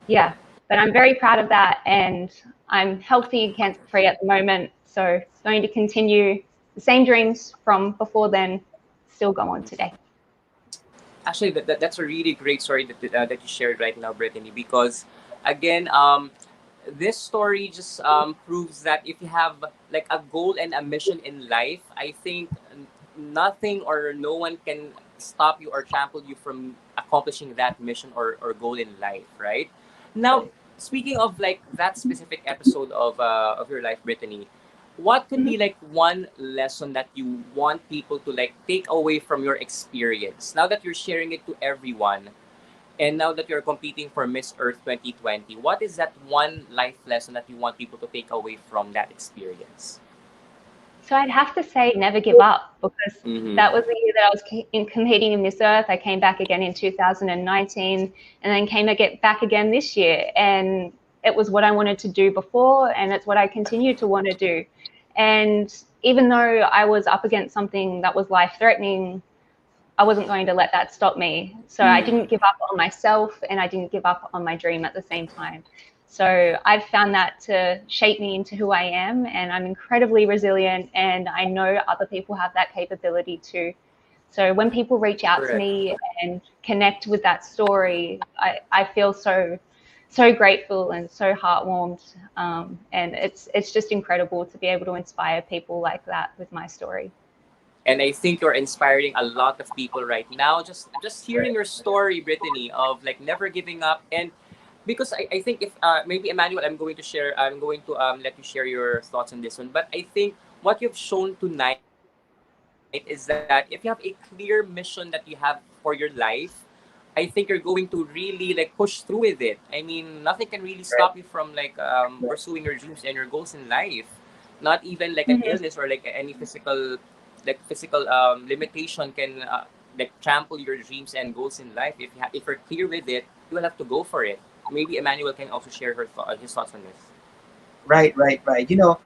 yeah. But I'm very proud of that, and I'm healthy and cancer-free at the moment, so going to continue the same dreams from before then, still go on today. Actually, that's a really great story that you shared right now, Brittany, because again, this story just proves that if you have like a goal and a mission in life, I think nothing or no one can stop you or trample you from accomplishing that mission or goal in life, right? Now, speaking of like that specific episode of your life, Brittany, what could be like one lesson that you want people to like take away from your experience now that you're sharing it to everyone, and now that you're competing for Miss Earth 2020? What is that one life lesson that you want people to take away from that experience? So I'd have to say never give up, because that was the year that I was competing in Miss Earth. I came back again in 2019 and then came back again this year. And it was what I wanted to do before, and it's what I continue to want to do. And even though I was up against something that was life-threatening, I wasn't going to let that stop me. So I didn't give up on myself, and I didn't give up on my dream at the same time. So I've found that to shape me into who I am, and I'm incredibly resilient, and I know other people have that capability too. So when people reach out to me and connect with that story, I feel so grateful and so heartwarmed, and it's just incredible to be able to inspire people like that with my story. And I think you're inspiring a lot of people right now. Just hearing your story, Brittany, of like never giving up. And because I think if maybe Emmanuel, I'm going to let you share your thoughts on this one. But I think what you've shown tonight is that if you have a clear mission that you have for your life, I think you're going to really like push through with it. I mean, nothing can really stop you from like pursuing your dreams and your goals in life. Not even like an illness or like any physical limitation can like trample your dreams and goals in life. If you're clear with it, you will have to go for it. Maybe Emmanuel can also share his thoughts on this. Right. You know,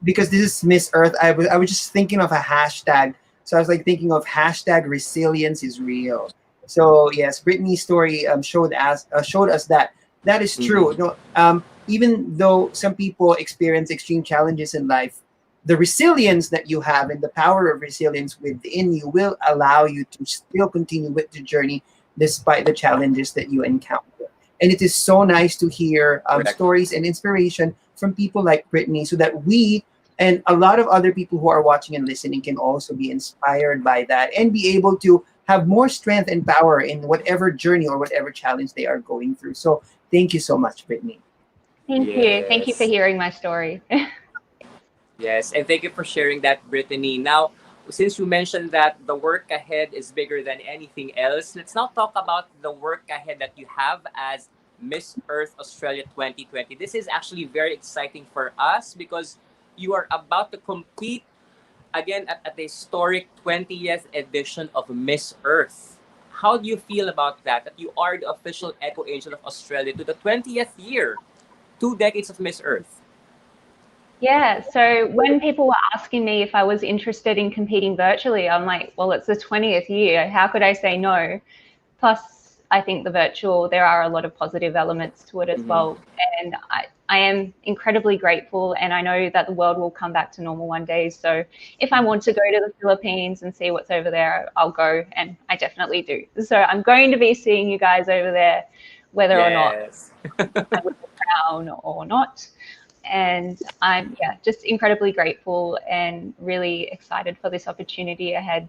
because this is Miss Earth, I was just thinking of a hashtag. So I was like thinking of hashtag resilience is real. So yes, Brittany's story showed us that that is true. No, even though some people experience extreme challenges in life, the resilience that you have and the power of resilience within you will allow you to still continue with the journey despite the challenges that you encounter. And it is so nice to hear Correct. stories and inspiration from people like Brittany, so that we and a lot of other people who are watching and listening can also be inspired by that and be able to have more strength and power in whatever journey or whatever challenge they are going through. So thank you so much, Brittany. Thank you. Thank you for Yes. hearing my story. Yes, and thank you for sharing that, Brittany. Now, since you mentioned that the work ahead is bigger than anything else, let's now talk about the work ahead that you have as Miss Earth Australia 2020. This is actually very exciting for us because you are about to compete again at the historic 20th edition of Miss Earth. How do you feel about that? That you are the official Echo Angel of Australia to the 20th year, 2 decades of Miss Earth. Yeah, so when people were asking me if I was interested in competing virtually, I'm like, well, it's the 20th year. How could I say no? Plus, I think there are a lot of positive elements to it as well. And I am incredibly grateful, and I know that the world will come back to normal one day. So if I want to go to the Philippines and see what's over there, I'll go, and I definitely do. So I'm going to be seeing you guys over there, whether or not Yes. I win the crown or not. And I'm just incredibly grateful and really excited for this opportunity ahead.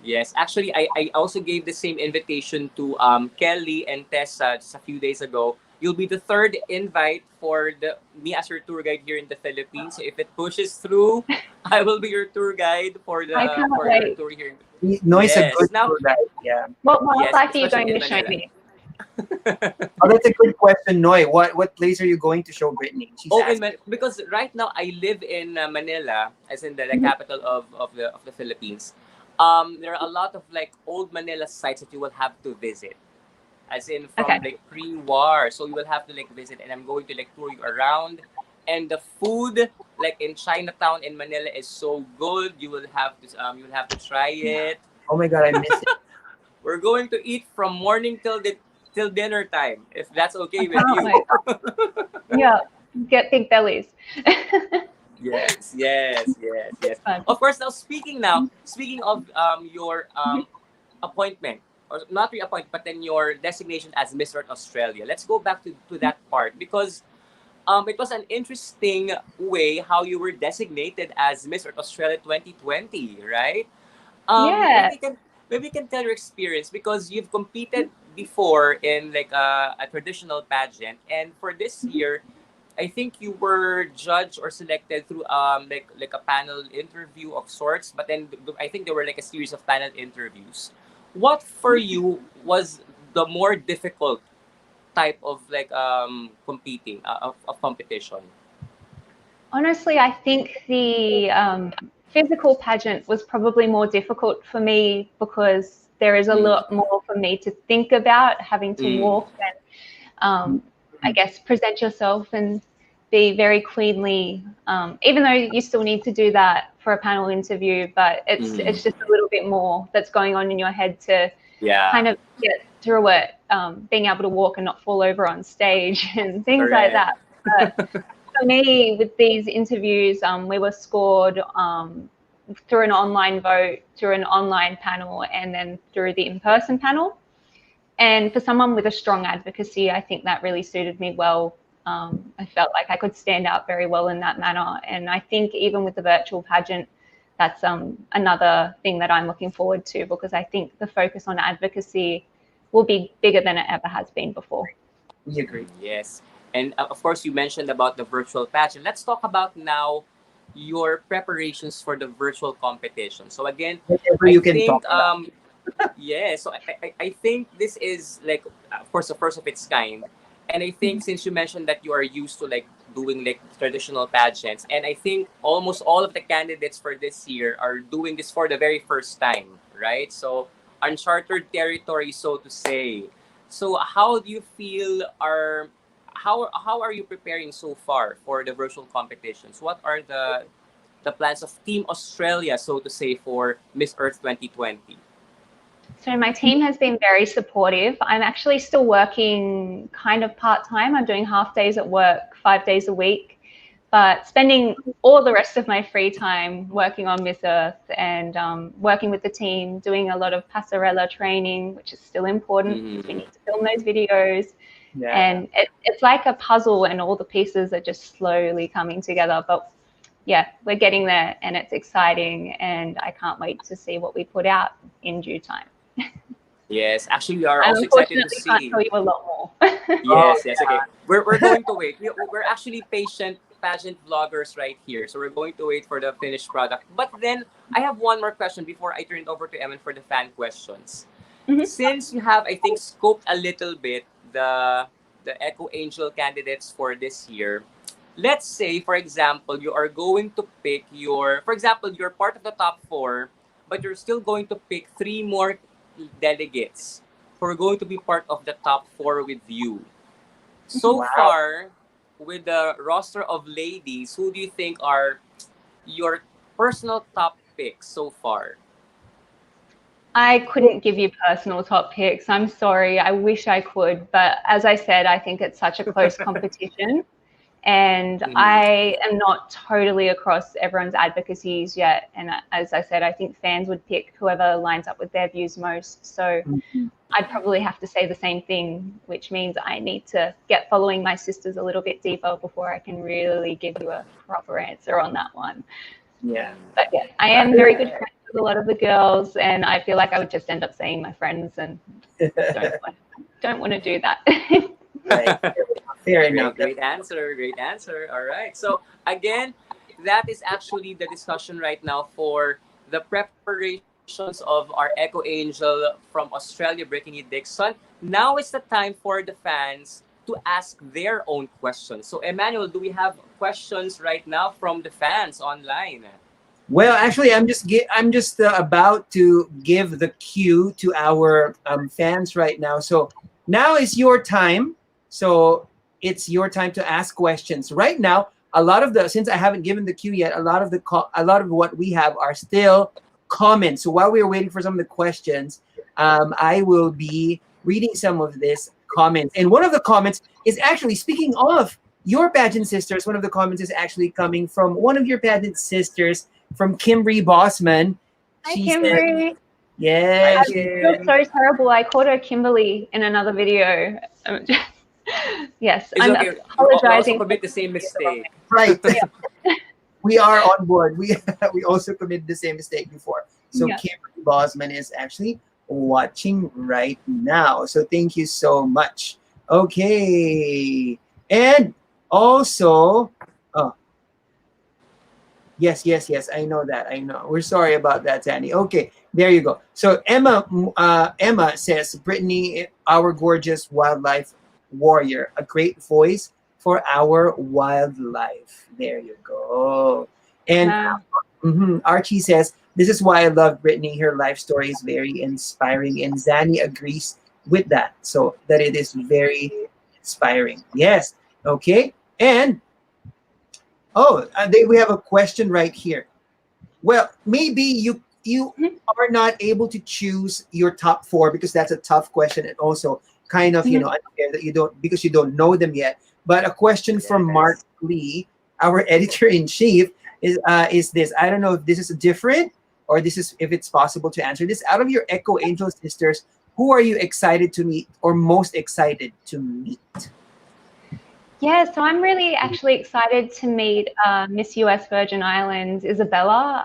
Yes, actually, I also gave the same invitation to Kelly and Tessa just a few days ago. You'll be the third invite for me as your tour guide here in the Philippines. So if it pushes through, I will be your tour guide for I can't your wait. tour here. Noise a Yes. good Now, tour guide. Yeah. What yes, wildlife are you especially going in to show Manila. me? Oh, that's a good question, Noy. What place are you going to show Brittany? She's Oh, asking. because right now I live in Manila, as in the Mhm. capital of the Philippines. There are a lot of like old Manila sites that you will have to visit, as in from Okay. like pre-war. So you will have to like visit, and I'm going to like tour you around. And the food, like in Chinatown in Manila, is so good. You will have to try it. Oh my God, I miss it. We're going to eat from morning till dinner time, if that's I okay with can't you. wait. Yeah, get big bellies. Yes, yes, yes, yes. Fun. Of course, speaking of your appointment, or not reappointment, but then your designation as Miss Earth Australia. Let's go back to that part because it was an interesting way how you were designated as Miss Earth Australia 2020, right? Yeah. Maybe you can tell your experience because you've competed before in like a traditional pageant, and for this year I think you were judged or selected through like a panel interview of sorts, but then I think there were like a series of panel interviews. What for you was the more difficult type of like competing of competition? Honestly, I think the physical pageant was probably more difficult for me because there is a Mm. lot more for me to think about, having to Mm. walk and I guess present yourself and be very queenly. Even though you still need to do that for a panel interview, but Mm. it's just a little bit more that's going on in your head to Yeah, kind of get through it. Being able to walk and not fall over on stage and things like correct. that. But for me, with these interviews, we were scored through an online vote, through an online panel, and then through the in-person panel. And for someone with a strong advocacy, I think that really suited me well. I felt like I could stand out very well in that manner. And I think even with the virtual pageant, that's another thing that I'm looking forward to because I think the focus on advocacy will be bigger than it ever has been before. We agree. Yes. And of course, you mentioned about the virtual pageant. Let's talk about now your preparations for the virtual competition. So again, Whatever I you can think talk about. yeah. So I think this is like of course the first of its kind. And I think since you mentioned that you are used to like doing like traditional pageants, and I think almost all of the candidates for this year are doing this for the very first time, right? So uncharted territory, so to say. So how do you feel are how are you preparing so far for the virtual competitions? What are the plans of Team Australia, so to say, for Miss Earth 2020? So my team has been very supportive. I'm actually still working kind of part-time. I'm doing half days at work, 5 days a week, but spending all the rest of my free time working on Miss Earth and working with the team, doing a lot of passerella training, which is still important because we need to film those videos. Yeah. And it's like a puzzle and all the pieces are just slowly coming together. But yeah, we're getting there and it's exciting and I can't wait to see what we put out in due time. Yes, actually, we are I also excited to unfortunately can't see. tell you a lot more. Yes, yes, okay. We're going to wait. We're actually patient pageant vloggers right here. So we're going to wait for the finished product. But then I have one more question before I turn it over to Emin for the fan questions. Mhm. Since you have, I think, scoped a little bit the Echo Angel candidates for this year, let's say, for example, you are going to pick for example, you're part of the top 4, but you're still going to pick 3 more delegates who are going to be part of the top 4 with you. So far, with the roster of ladies, who do you think are your personal top picks so far? I couldn't give you personal top picks. I'm sorry. I wish I could. But as I said, I think it's such a close competition. And I am not totally across everyone's advocacies yet. And as I said, I think fans would pick whoever lines up with their views most. So I'd probably have to say the same thing, which means I need to get following my sisters a little bit deeper before I can really give you a proper answer on that one. Yeah. But yeah, I am very good friends with a lot of the girls, and I feel like I would just end up saying my friends, and don't want to do that. Right. Fair enough. Great answer. Great answer. All right. So again, that is actually the discussion right now for the preparations of our Echo Angel from Australia, Brittany Dixon. Now is the time for the fans to ask their own questions. So Emmanuel, do we have questions right now from the fans online? Well, actually, I'm just about to give the cue to our fans right now. So now is your time. So it's your time to ask questions. Right now, since I haven't given the cue yet, a lot of what we have are still comments. So while we're waiting for some of the questions, I will be reading some of this comments. And one of the comments is actually, speaking of your pageant sisters, one of the comments is actually coming from one of your pageant sisters, from Kimberly Bossman. Hi, She Kimberly. said, yeah, I feel so terrible. I called her Kimberly in another video. Yes, It's I'm okay. apologizing. We also commit the same mistake. right. We are on board. We also committed the same mistake before. So Yeah. Kimberly Bosman is actually watching right now. So thank you so much. Okay. And also, yes. I know that. I know. We're sorry about that, Tanny. Okay, there you go. So Emma says, Brittany, our gorgeous wildlife warrior, a great voice for our wildlife. There you go. And Archie says, this is why I love Brittany. Her life story is very inspiring. And Zanny agrees with that. So that it is very inspiring. Yes. Okay. And we have a question right here. Well, maybe you are not able to choose your top 4 because that's a tough question, and also kind of unfair that you don't know them yet. But a question from Mark Lee, our editor-in-chief, is this. I don't know if this is different or if it's possible to answer this. Out of your Echo Angel sisters, who are you excited to meet or most excited to meet? Yeah, so I'm really actually excited to meet Miss US Virgin Islands, Isabella.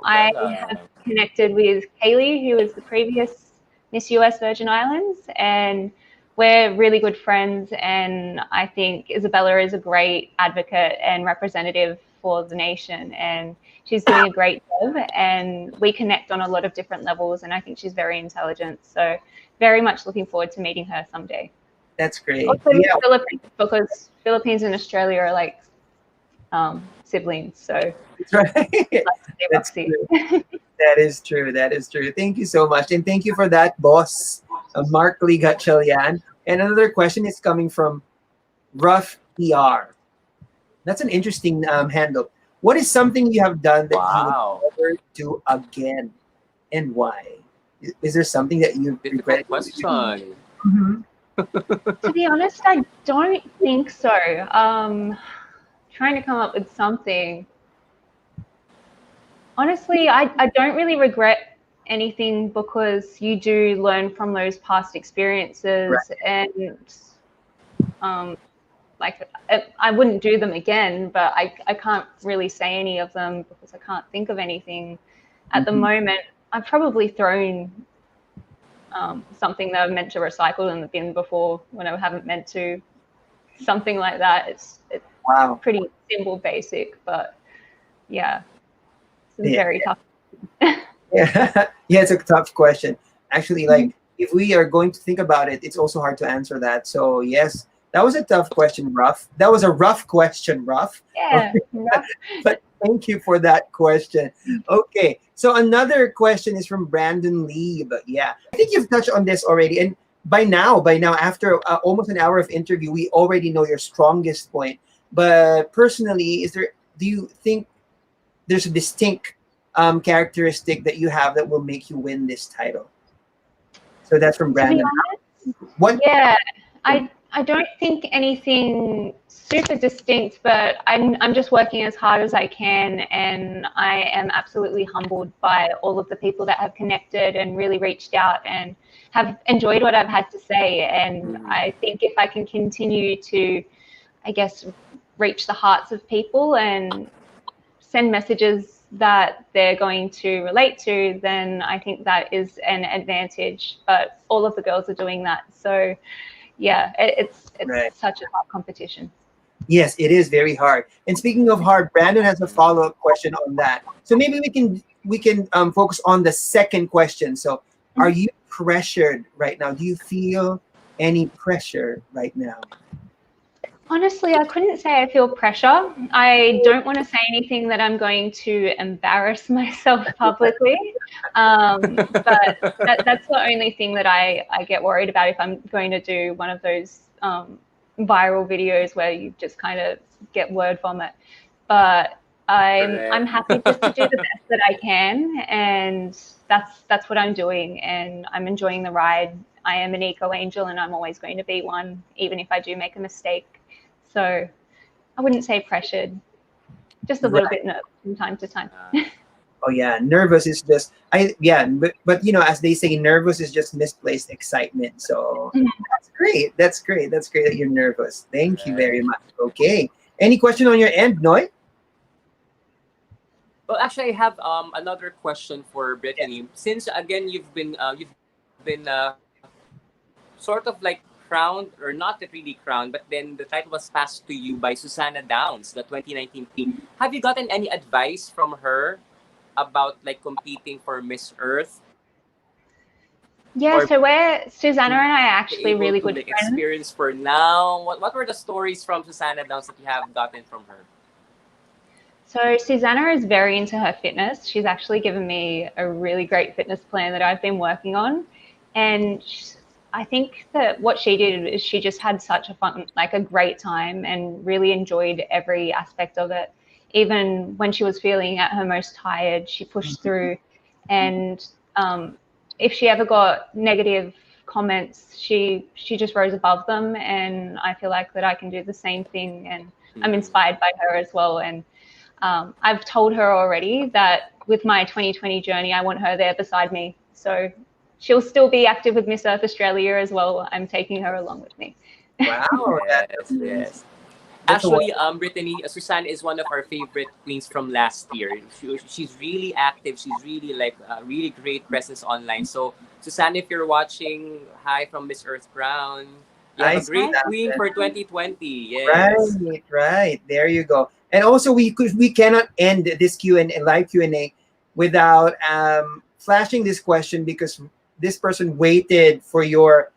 I have connected with Kaylee, who was the previous Miss US Virgin Islands, and we're really good friends. And I think Isabella is a great advocate and representative for the nation, and she's doing a great job. And we connect on a lot of different levels, and I think she's very intelligent. So very much looking forward to meeting her someday. That's great. Also the Philippines, because Philippines and Australia are like siblings. So that's right. That's true. That is true. That is true. Thank you so much. And thank you for that, boss, Mark Lee Gatchalian. And another question is coming from Rough PR. That's an interesting handle. What is something you have done that Wow. you would never do again, and why? Is there something that you regret? Difficult question. Mhm. To be honest, I don't think so. Trying to come up with something. Honestly, I don't really regret anything because you do learn from those past experiences, and um, like I wouldn't do them again, but I can't really say any of them because I can't think of anything at the moment. I've probably thrown something that I've meant to recycle in the bin before when I haven't meant to. Something like that. It's Wow. pretty simple, basic, but yeah, it's Yeah. very tough. Yeah. Yeah, it's a tough question. Actually, like if we are going to think about it, it's also hard to answer that. So yes, that was a tough question, Rough. That was a rough question, Rough. Yeah. But thank you for that question. Okay, so another question is from Brandon Lee. But yeah, I think you've touched on this already. And by now, after almost an hour of interview, we already know your strongest point. But personally, do you think there's a distinct characteristic that you have that will make you win this title? So that's from To be Brandon. honest, What? yeah, I don't think anything super distinct, but I'm just working as hard as I can, and I am absolutely humbled by all of the people that have connected and really reached out and have enjoyed what I've had to say. And I think if I can continue to, I guess, reach the hearts of people and send messages that they're going to relate to, then I think that is an advantage. But all of the girls are doing that. So yeah, it's Right. such a hard competition. Yes, it is very hard. And speaking of hard, Brandon has a follow-up question on that. So maybe we can focus on the second question. So, are you pressured right now? Do you feel any pressure right now? Honestly, I couldn't say I feel pressure. I don't want to say anything that I'm going to embarrass myself publicly. But that's the only thing that I get worried about if I'm going to do one of those viral videos where you just kind of get word vomit. But I'm happy just to do the best that I can, and that's what I'm doing, and I'm enjoying the ride. I am an eco angel, and I'm always going to be one, even if I do make a mistake. So I wouldn't say pressured, just a little bit nervous from time to time. Oh yeah, nervous is just but you know, as they say, nervous is just misplaced excitement. So that's great. That's great. That's great that you're nervous. Thank you very much. Okay. Any question on your end, Noy? Well, actually, I have another question for Brittany. Since again, you've been sort of like crowned, or not really crowned, but then the title was passed to you by Susanna Downs, the 2019 team. Have you gotten any advice from her about like competing for Miss Earth? Yeah, Or so Susanna and I are actually able really to good like friends. experience for now? What were the stories from Susanna Downs that you have gotten from her? So Susanna is very into her fitness. She's actually given me a really great fitness plan that I've been working on. And I think that what she did is she just had such a great time and really enjoyed every aspect of it. Even when she was feeling at her most tired, she pushed through. And if she ever got negative comments, she just rose above them. And I feel like that I can do the same thing. And I'm inspired by her as well. And I've told her already that with my 2020 journey, I want her there beside me. So she'll still be active with Miss Earth Australia as well. I'm taking her along with me. Wow. Yes. Actually, Brittany, Susanne is one of our favorite queens from last year. She's really active. She's really like a really great presence online. So, Susanne, if you're watching, hi from Miss Earth Crown. You have a great queen for 2020. Yes. Right. There you go. And also, we cannot end this live Q&A without flashing this question, because this person waited for your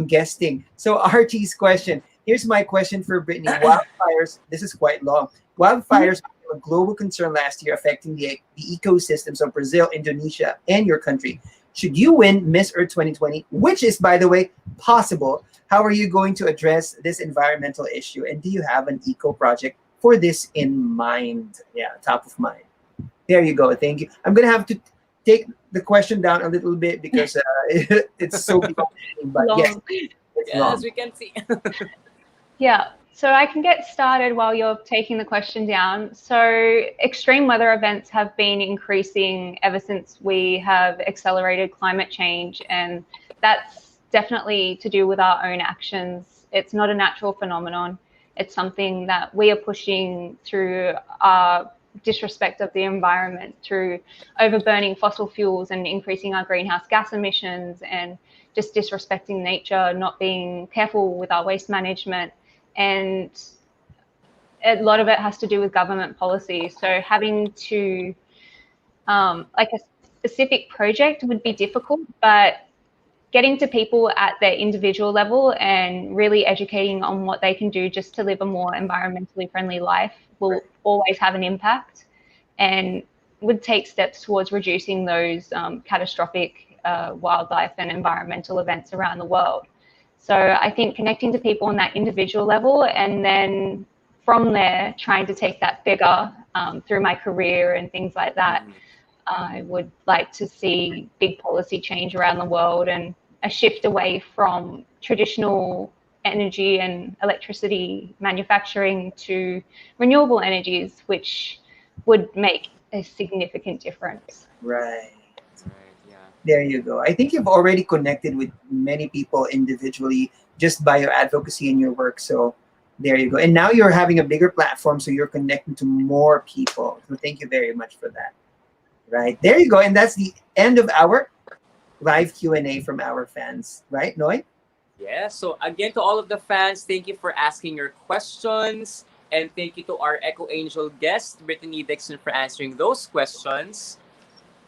guesting. So Archie's question. Here's my question for Brittany. Wildfires, this is quite long. Wildfires became a global concern last year, affecting the ecosystems of Brazil, Indonesia, and your country. should you win Miss Earth 2020, which is, by the way, possible, how are you going to address this environmental issue? And do you have an eco project for this in mind? Yeah, top of mind. There you go. Thank you. I'm going to have to take the question down a little bit because it's so big. But yes, Long. it's long. Yes, we can see. Yeah, so I can get started while you're taking the question down. So extreme weather events have been increasing ever since we have accelerated climate change, and that's definitely to do with our own actions. It's not a natural phenomenon. It's something that we are pushing through our disrespect of the environment, through overburning fossil fuels and increasing our greenhouse gas emissions, and just disrespecting nature, not being careful with our waste management. And a lot of it has to do with government policy. So having to, like a specific project would be difficult, but getting to people at their individual level and really educating on what they can do just to live a more environmentally friendly life will always have an impact, and would take steps towards reducing those catastrophic wildlife and environmental events around the world. So I think connecting to people on that individual level, and then from there trying to take that bigger through my career and things like that. I would like to see big policy change around the world and a shift away from traditional energy and electricity manufacturing to renewable energies, which would make a significant difference. Right. Right, yeah. There you go. I think you've already connected with many people individually just by your advocacy and your work. So there you go. And now you're having a bigger platform, so you're connecting to more people. So thank you very much for that. Right. There you go. And that's the end of our live Q&A from our fans. Right, Noy? Yeah, so again to all of the fans, thank you for asking your questions. And thank you to our Echo Angel guest, Brittany Dixon, for answering those questions.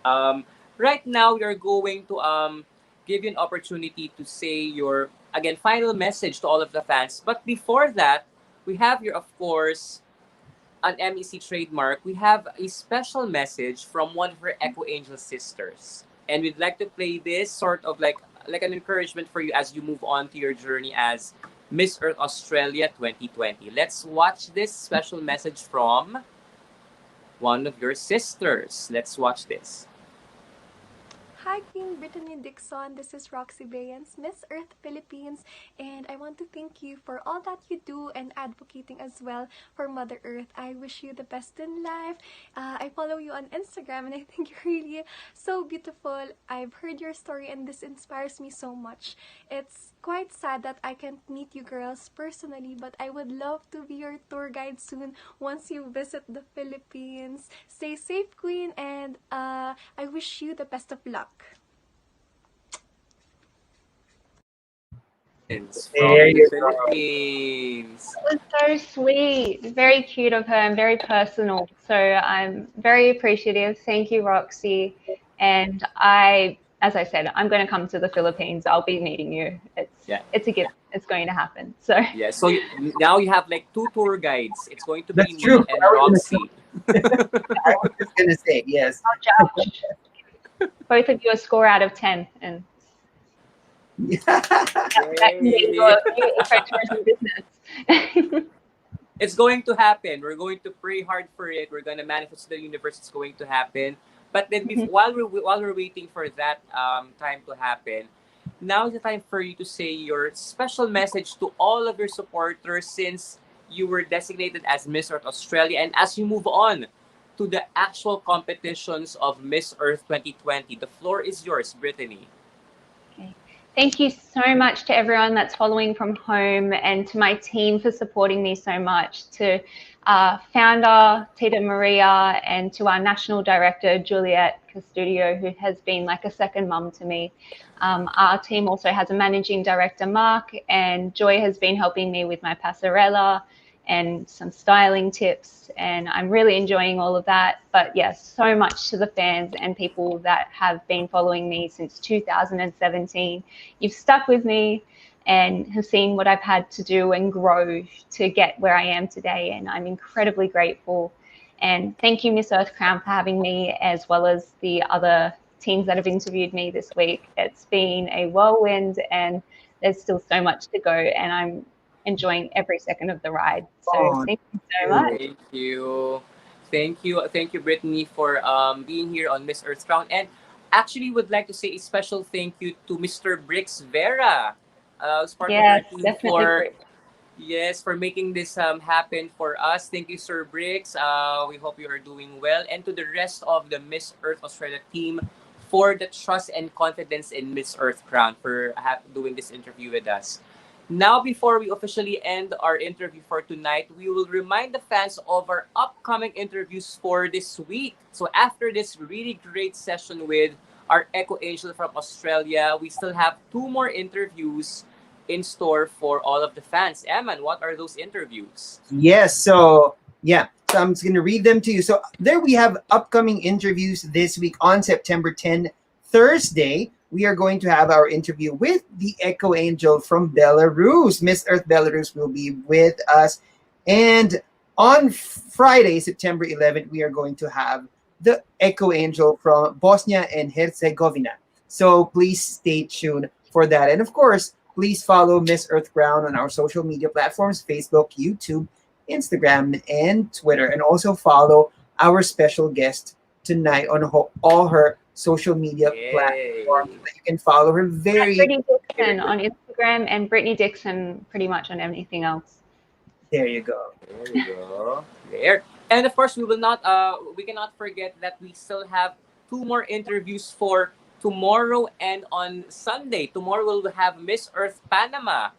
Right now, we are going to give you an opportunity to say your, again, final message to all of the fans. But before that, we have here, of course, an MEC trademark. We have a special message from one of her Echo Angel sisters. And we'd like to play this sort of like an encouragement for you as you move on to your journey as Miss Earth Australia 2020. Let's watch this special message from one of your sisters. Let's watch this. Hi, Queen Brittany Dixon. This is Roxy Bayans, Miss Earth Philippines, and I want to thank you for all that you do and advocating as well for Mother Earth. I wish you the best in life. I follow you on Instagram, and I think you're really so beautiful. I've heard your story, and this inspires me so much. It's quite sad that I can't meet you girls personally, but I would love to be your tour guide soon once you visit the Philippines. Stay safe, Queen, and I wish you the best of luck. It's There from you the go. Philippines. It was so sweet, very cute of her and very personal. So I'm very appreciative. Thank you, Roxy. And as I said, I'm going to come to the Philippines. I'll be meeting you. It's a gift. It's going to happen. So Yeah, so now you have like 2 tour guides. It's going to be That's me true. and Roxy. I was just going to say, yes. I'll judge. Both of you a score out of 10. And that can be your ecotourism business. It's going to happen. We're going to pray hard for it. We're going to manifest the universe. It's going to happen. But then while we're waiting for that time to happen, now is the time for you to say your special message to all of your supporters, since you were designated as Miss Earth Australia, and as you move on to the actual competitions of Miss Earth 2020. The floor is yours, Brittany. Okay. Thank you so much to everyone that's following from home, and to my team for supporting me so much, to founder Tita Maria, and to our national director Juliet Custodio, who has been like a second mum to me. Our team also has a managing director, Mark, and Joy has been helping me with my passerella and some styling tips, and I'm really enjoying all of that. But yes, so much to the fans and people that have been following me since 2017. You've stuck with me and have seen what I've had to do and grow to get where I am today, and I'm incredibly grateful. And thank you, Miss Earth Crown, for having me, as well as the other teams that have interviewed me this week. It's been a whirlwind, and there's still so much to go, and I'm enjoying every second of the ride. So Oh, thank you so much. Thank you. Thank you, Brittany, for being here on Miss Earth Crown. And actually, would like to say a special thank you to Mr. Brix Vera, who's part of your Yes, team definitely. yes, for making this happen for us. Thank you, Sir Brix. We hope you are doing well, and to the rest of the Miss Earth Australia team for the trust and confidence in Miss Earth Crown for doing this interview with us. Now, before we officially end our interview for tonight, we will remind the fans of our upcoming interviews for this week. So, after this really great session with our Echo Angel from Australia, we still have two more interviews in store for all of the fans. Eman, what are those interviews? yes. So yeah. So I'm just gonna read them to you. So there we have upcoming interviews this week on September 10, Thursday. We are going to have our interview with the Echo Angel from Belarus. Miss Earth Belarus will be with us. And on Friday, September 11th, we are going to have the Echo Angel from Bosnia and Herzegovina. So please stay tuned for that. And of course, please follow Miss Earth Ground on our social media platforms, Facebook, YouTube, Instagram, and Twitter. And also follow our special guest tonight on all her social media platforms. You can follow her very. Brittany Dixon on Instagram and Brittany Dixon pretty much on everything else. There you go. There you go. There. And of course, we cannot forget that we still have two more interviews for tomorrow and on Sunday. Tomorrow we'll have Miss Earth Panama.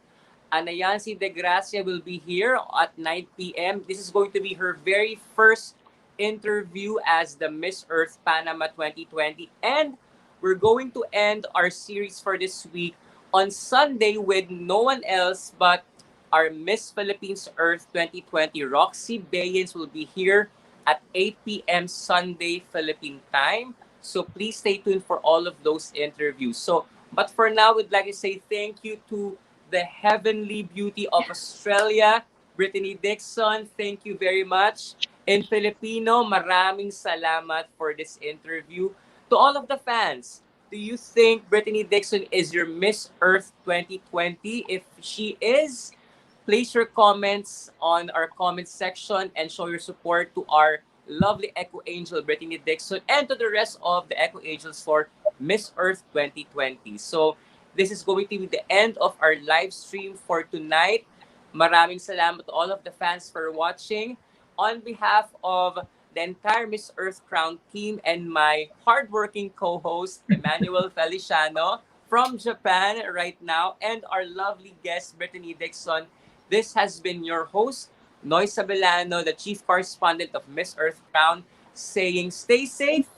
Anayansi De Gracia will be here at 9 p.m. This is going to be her very first interview as the Miss Earth Panama 2020. And we're going to end our series for this week on Sunday with no one else but our Miss Philippines Earth 2020. Roxy Bayens will be here at 8 p.m. Sunday Philippine time. So please stay tuned for all of those interviews. But for now, we'd like to say thank you to the heavenly beauty of Australia, Brittany Dixon. Thank you very much. In Filipino, maraming salamat for this interview. To all of the fans, do you think Brittany Dixon is your Miss Earth 2020? If she is, place your comments on our comment section and show your support to our lovely Echo Angel, Brittany Dixon, and to the rest of the Echo Angels for Miss Earth 2020. So, this is going to be the end of our live stream for tonight. Maraming salamat to all of the fans for watching. On behalf of the entire Miss Earth Crown team and my hardworking co-host, Emmanuel Feliciano, from Japan right now, and our lovely guest, Brittany Dixon, this has been your host, Noy Sabelano, the chief correspondent of Miss Earth Crown, saying stay safe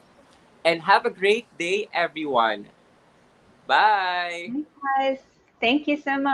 and have a great day, everyone. Bye! Guys, thank you so much.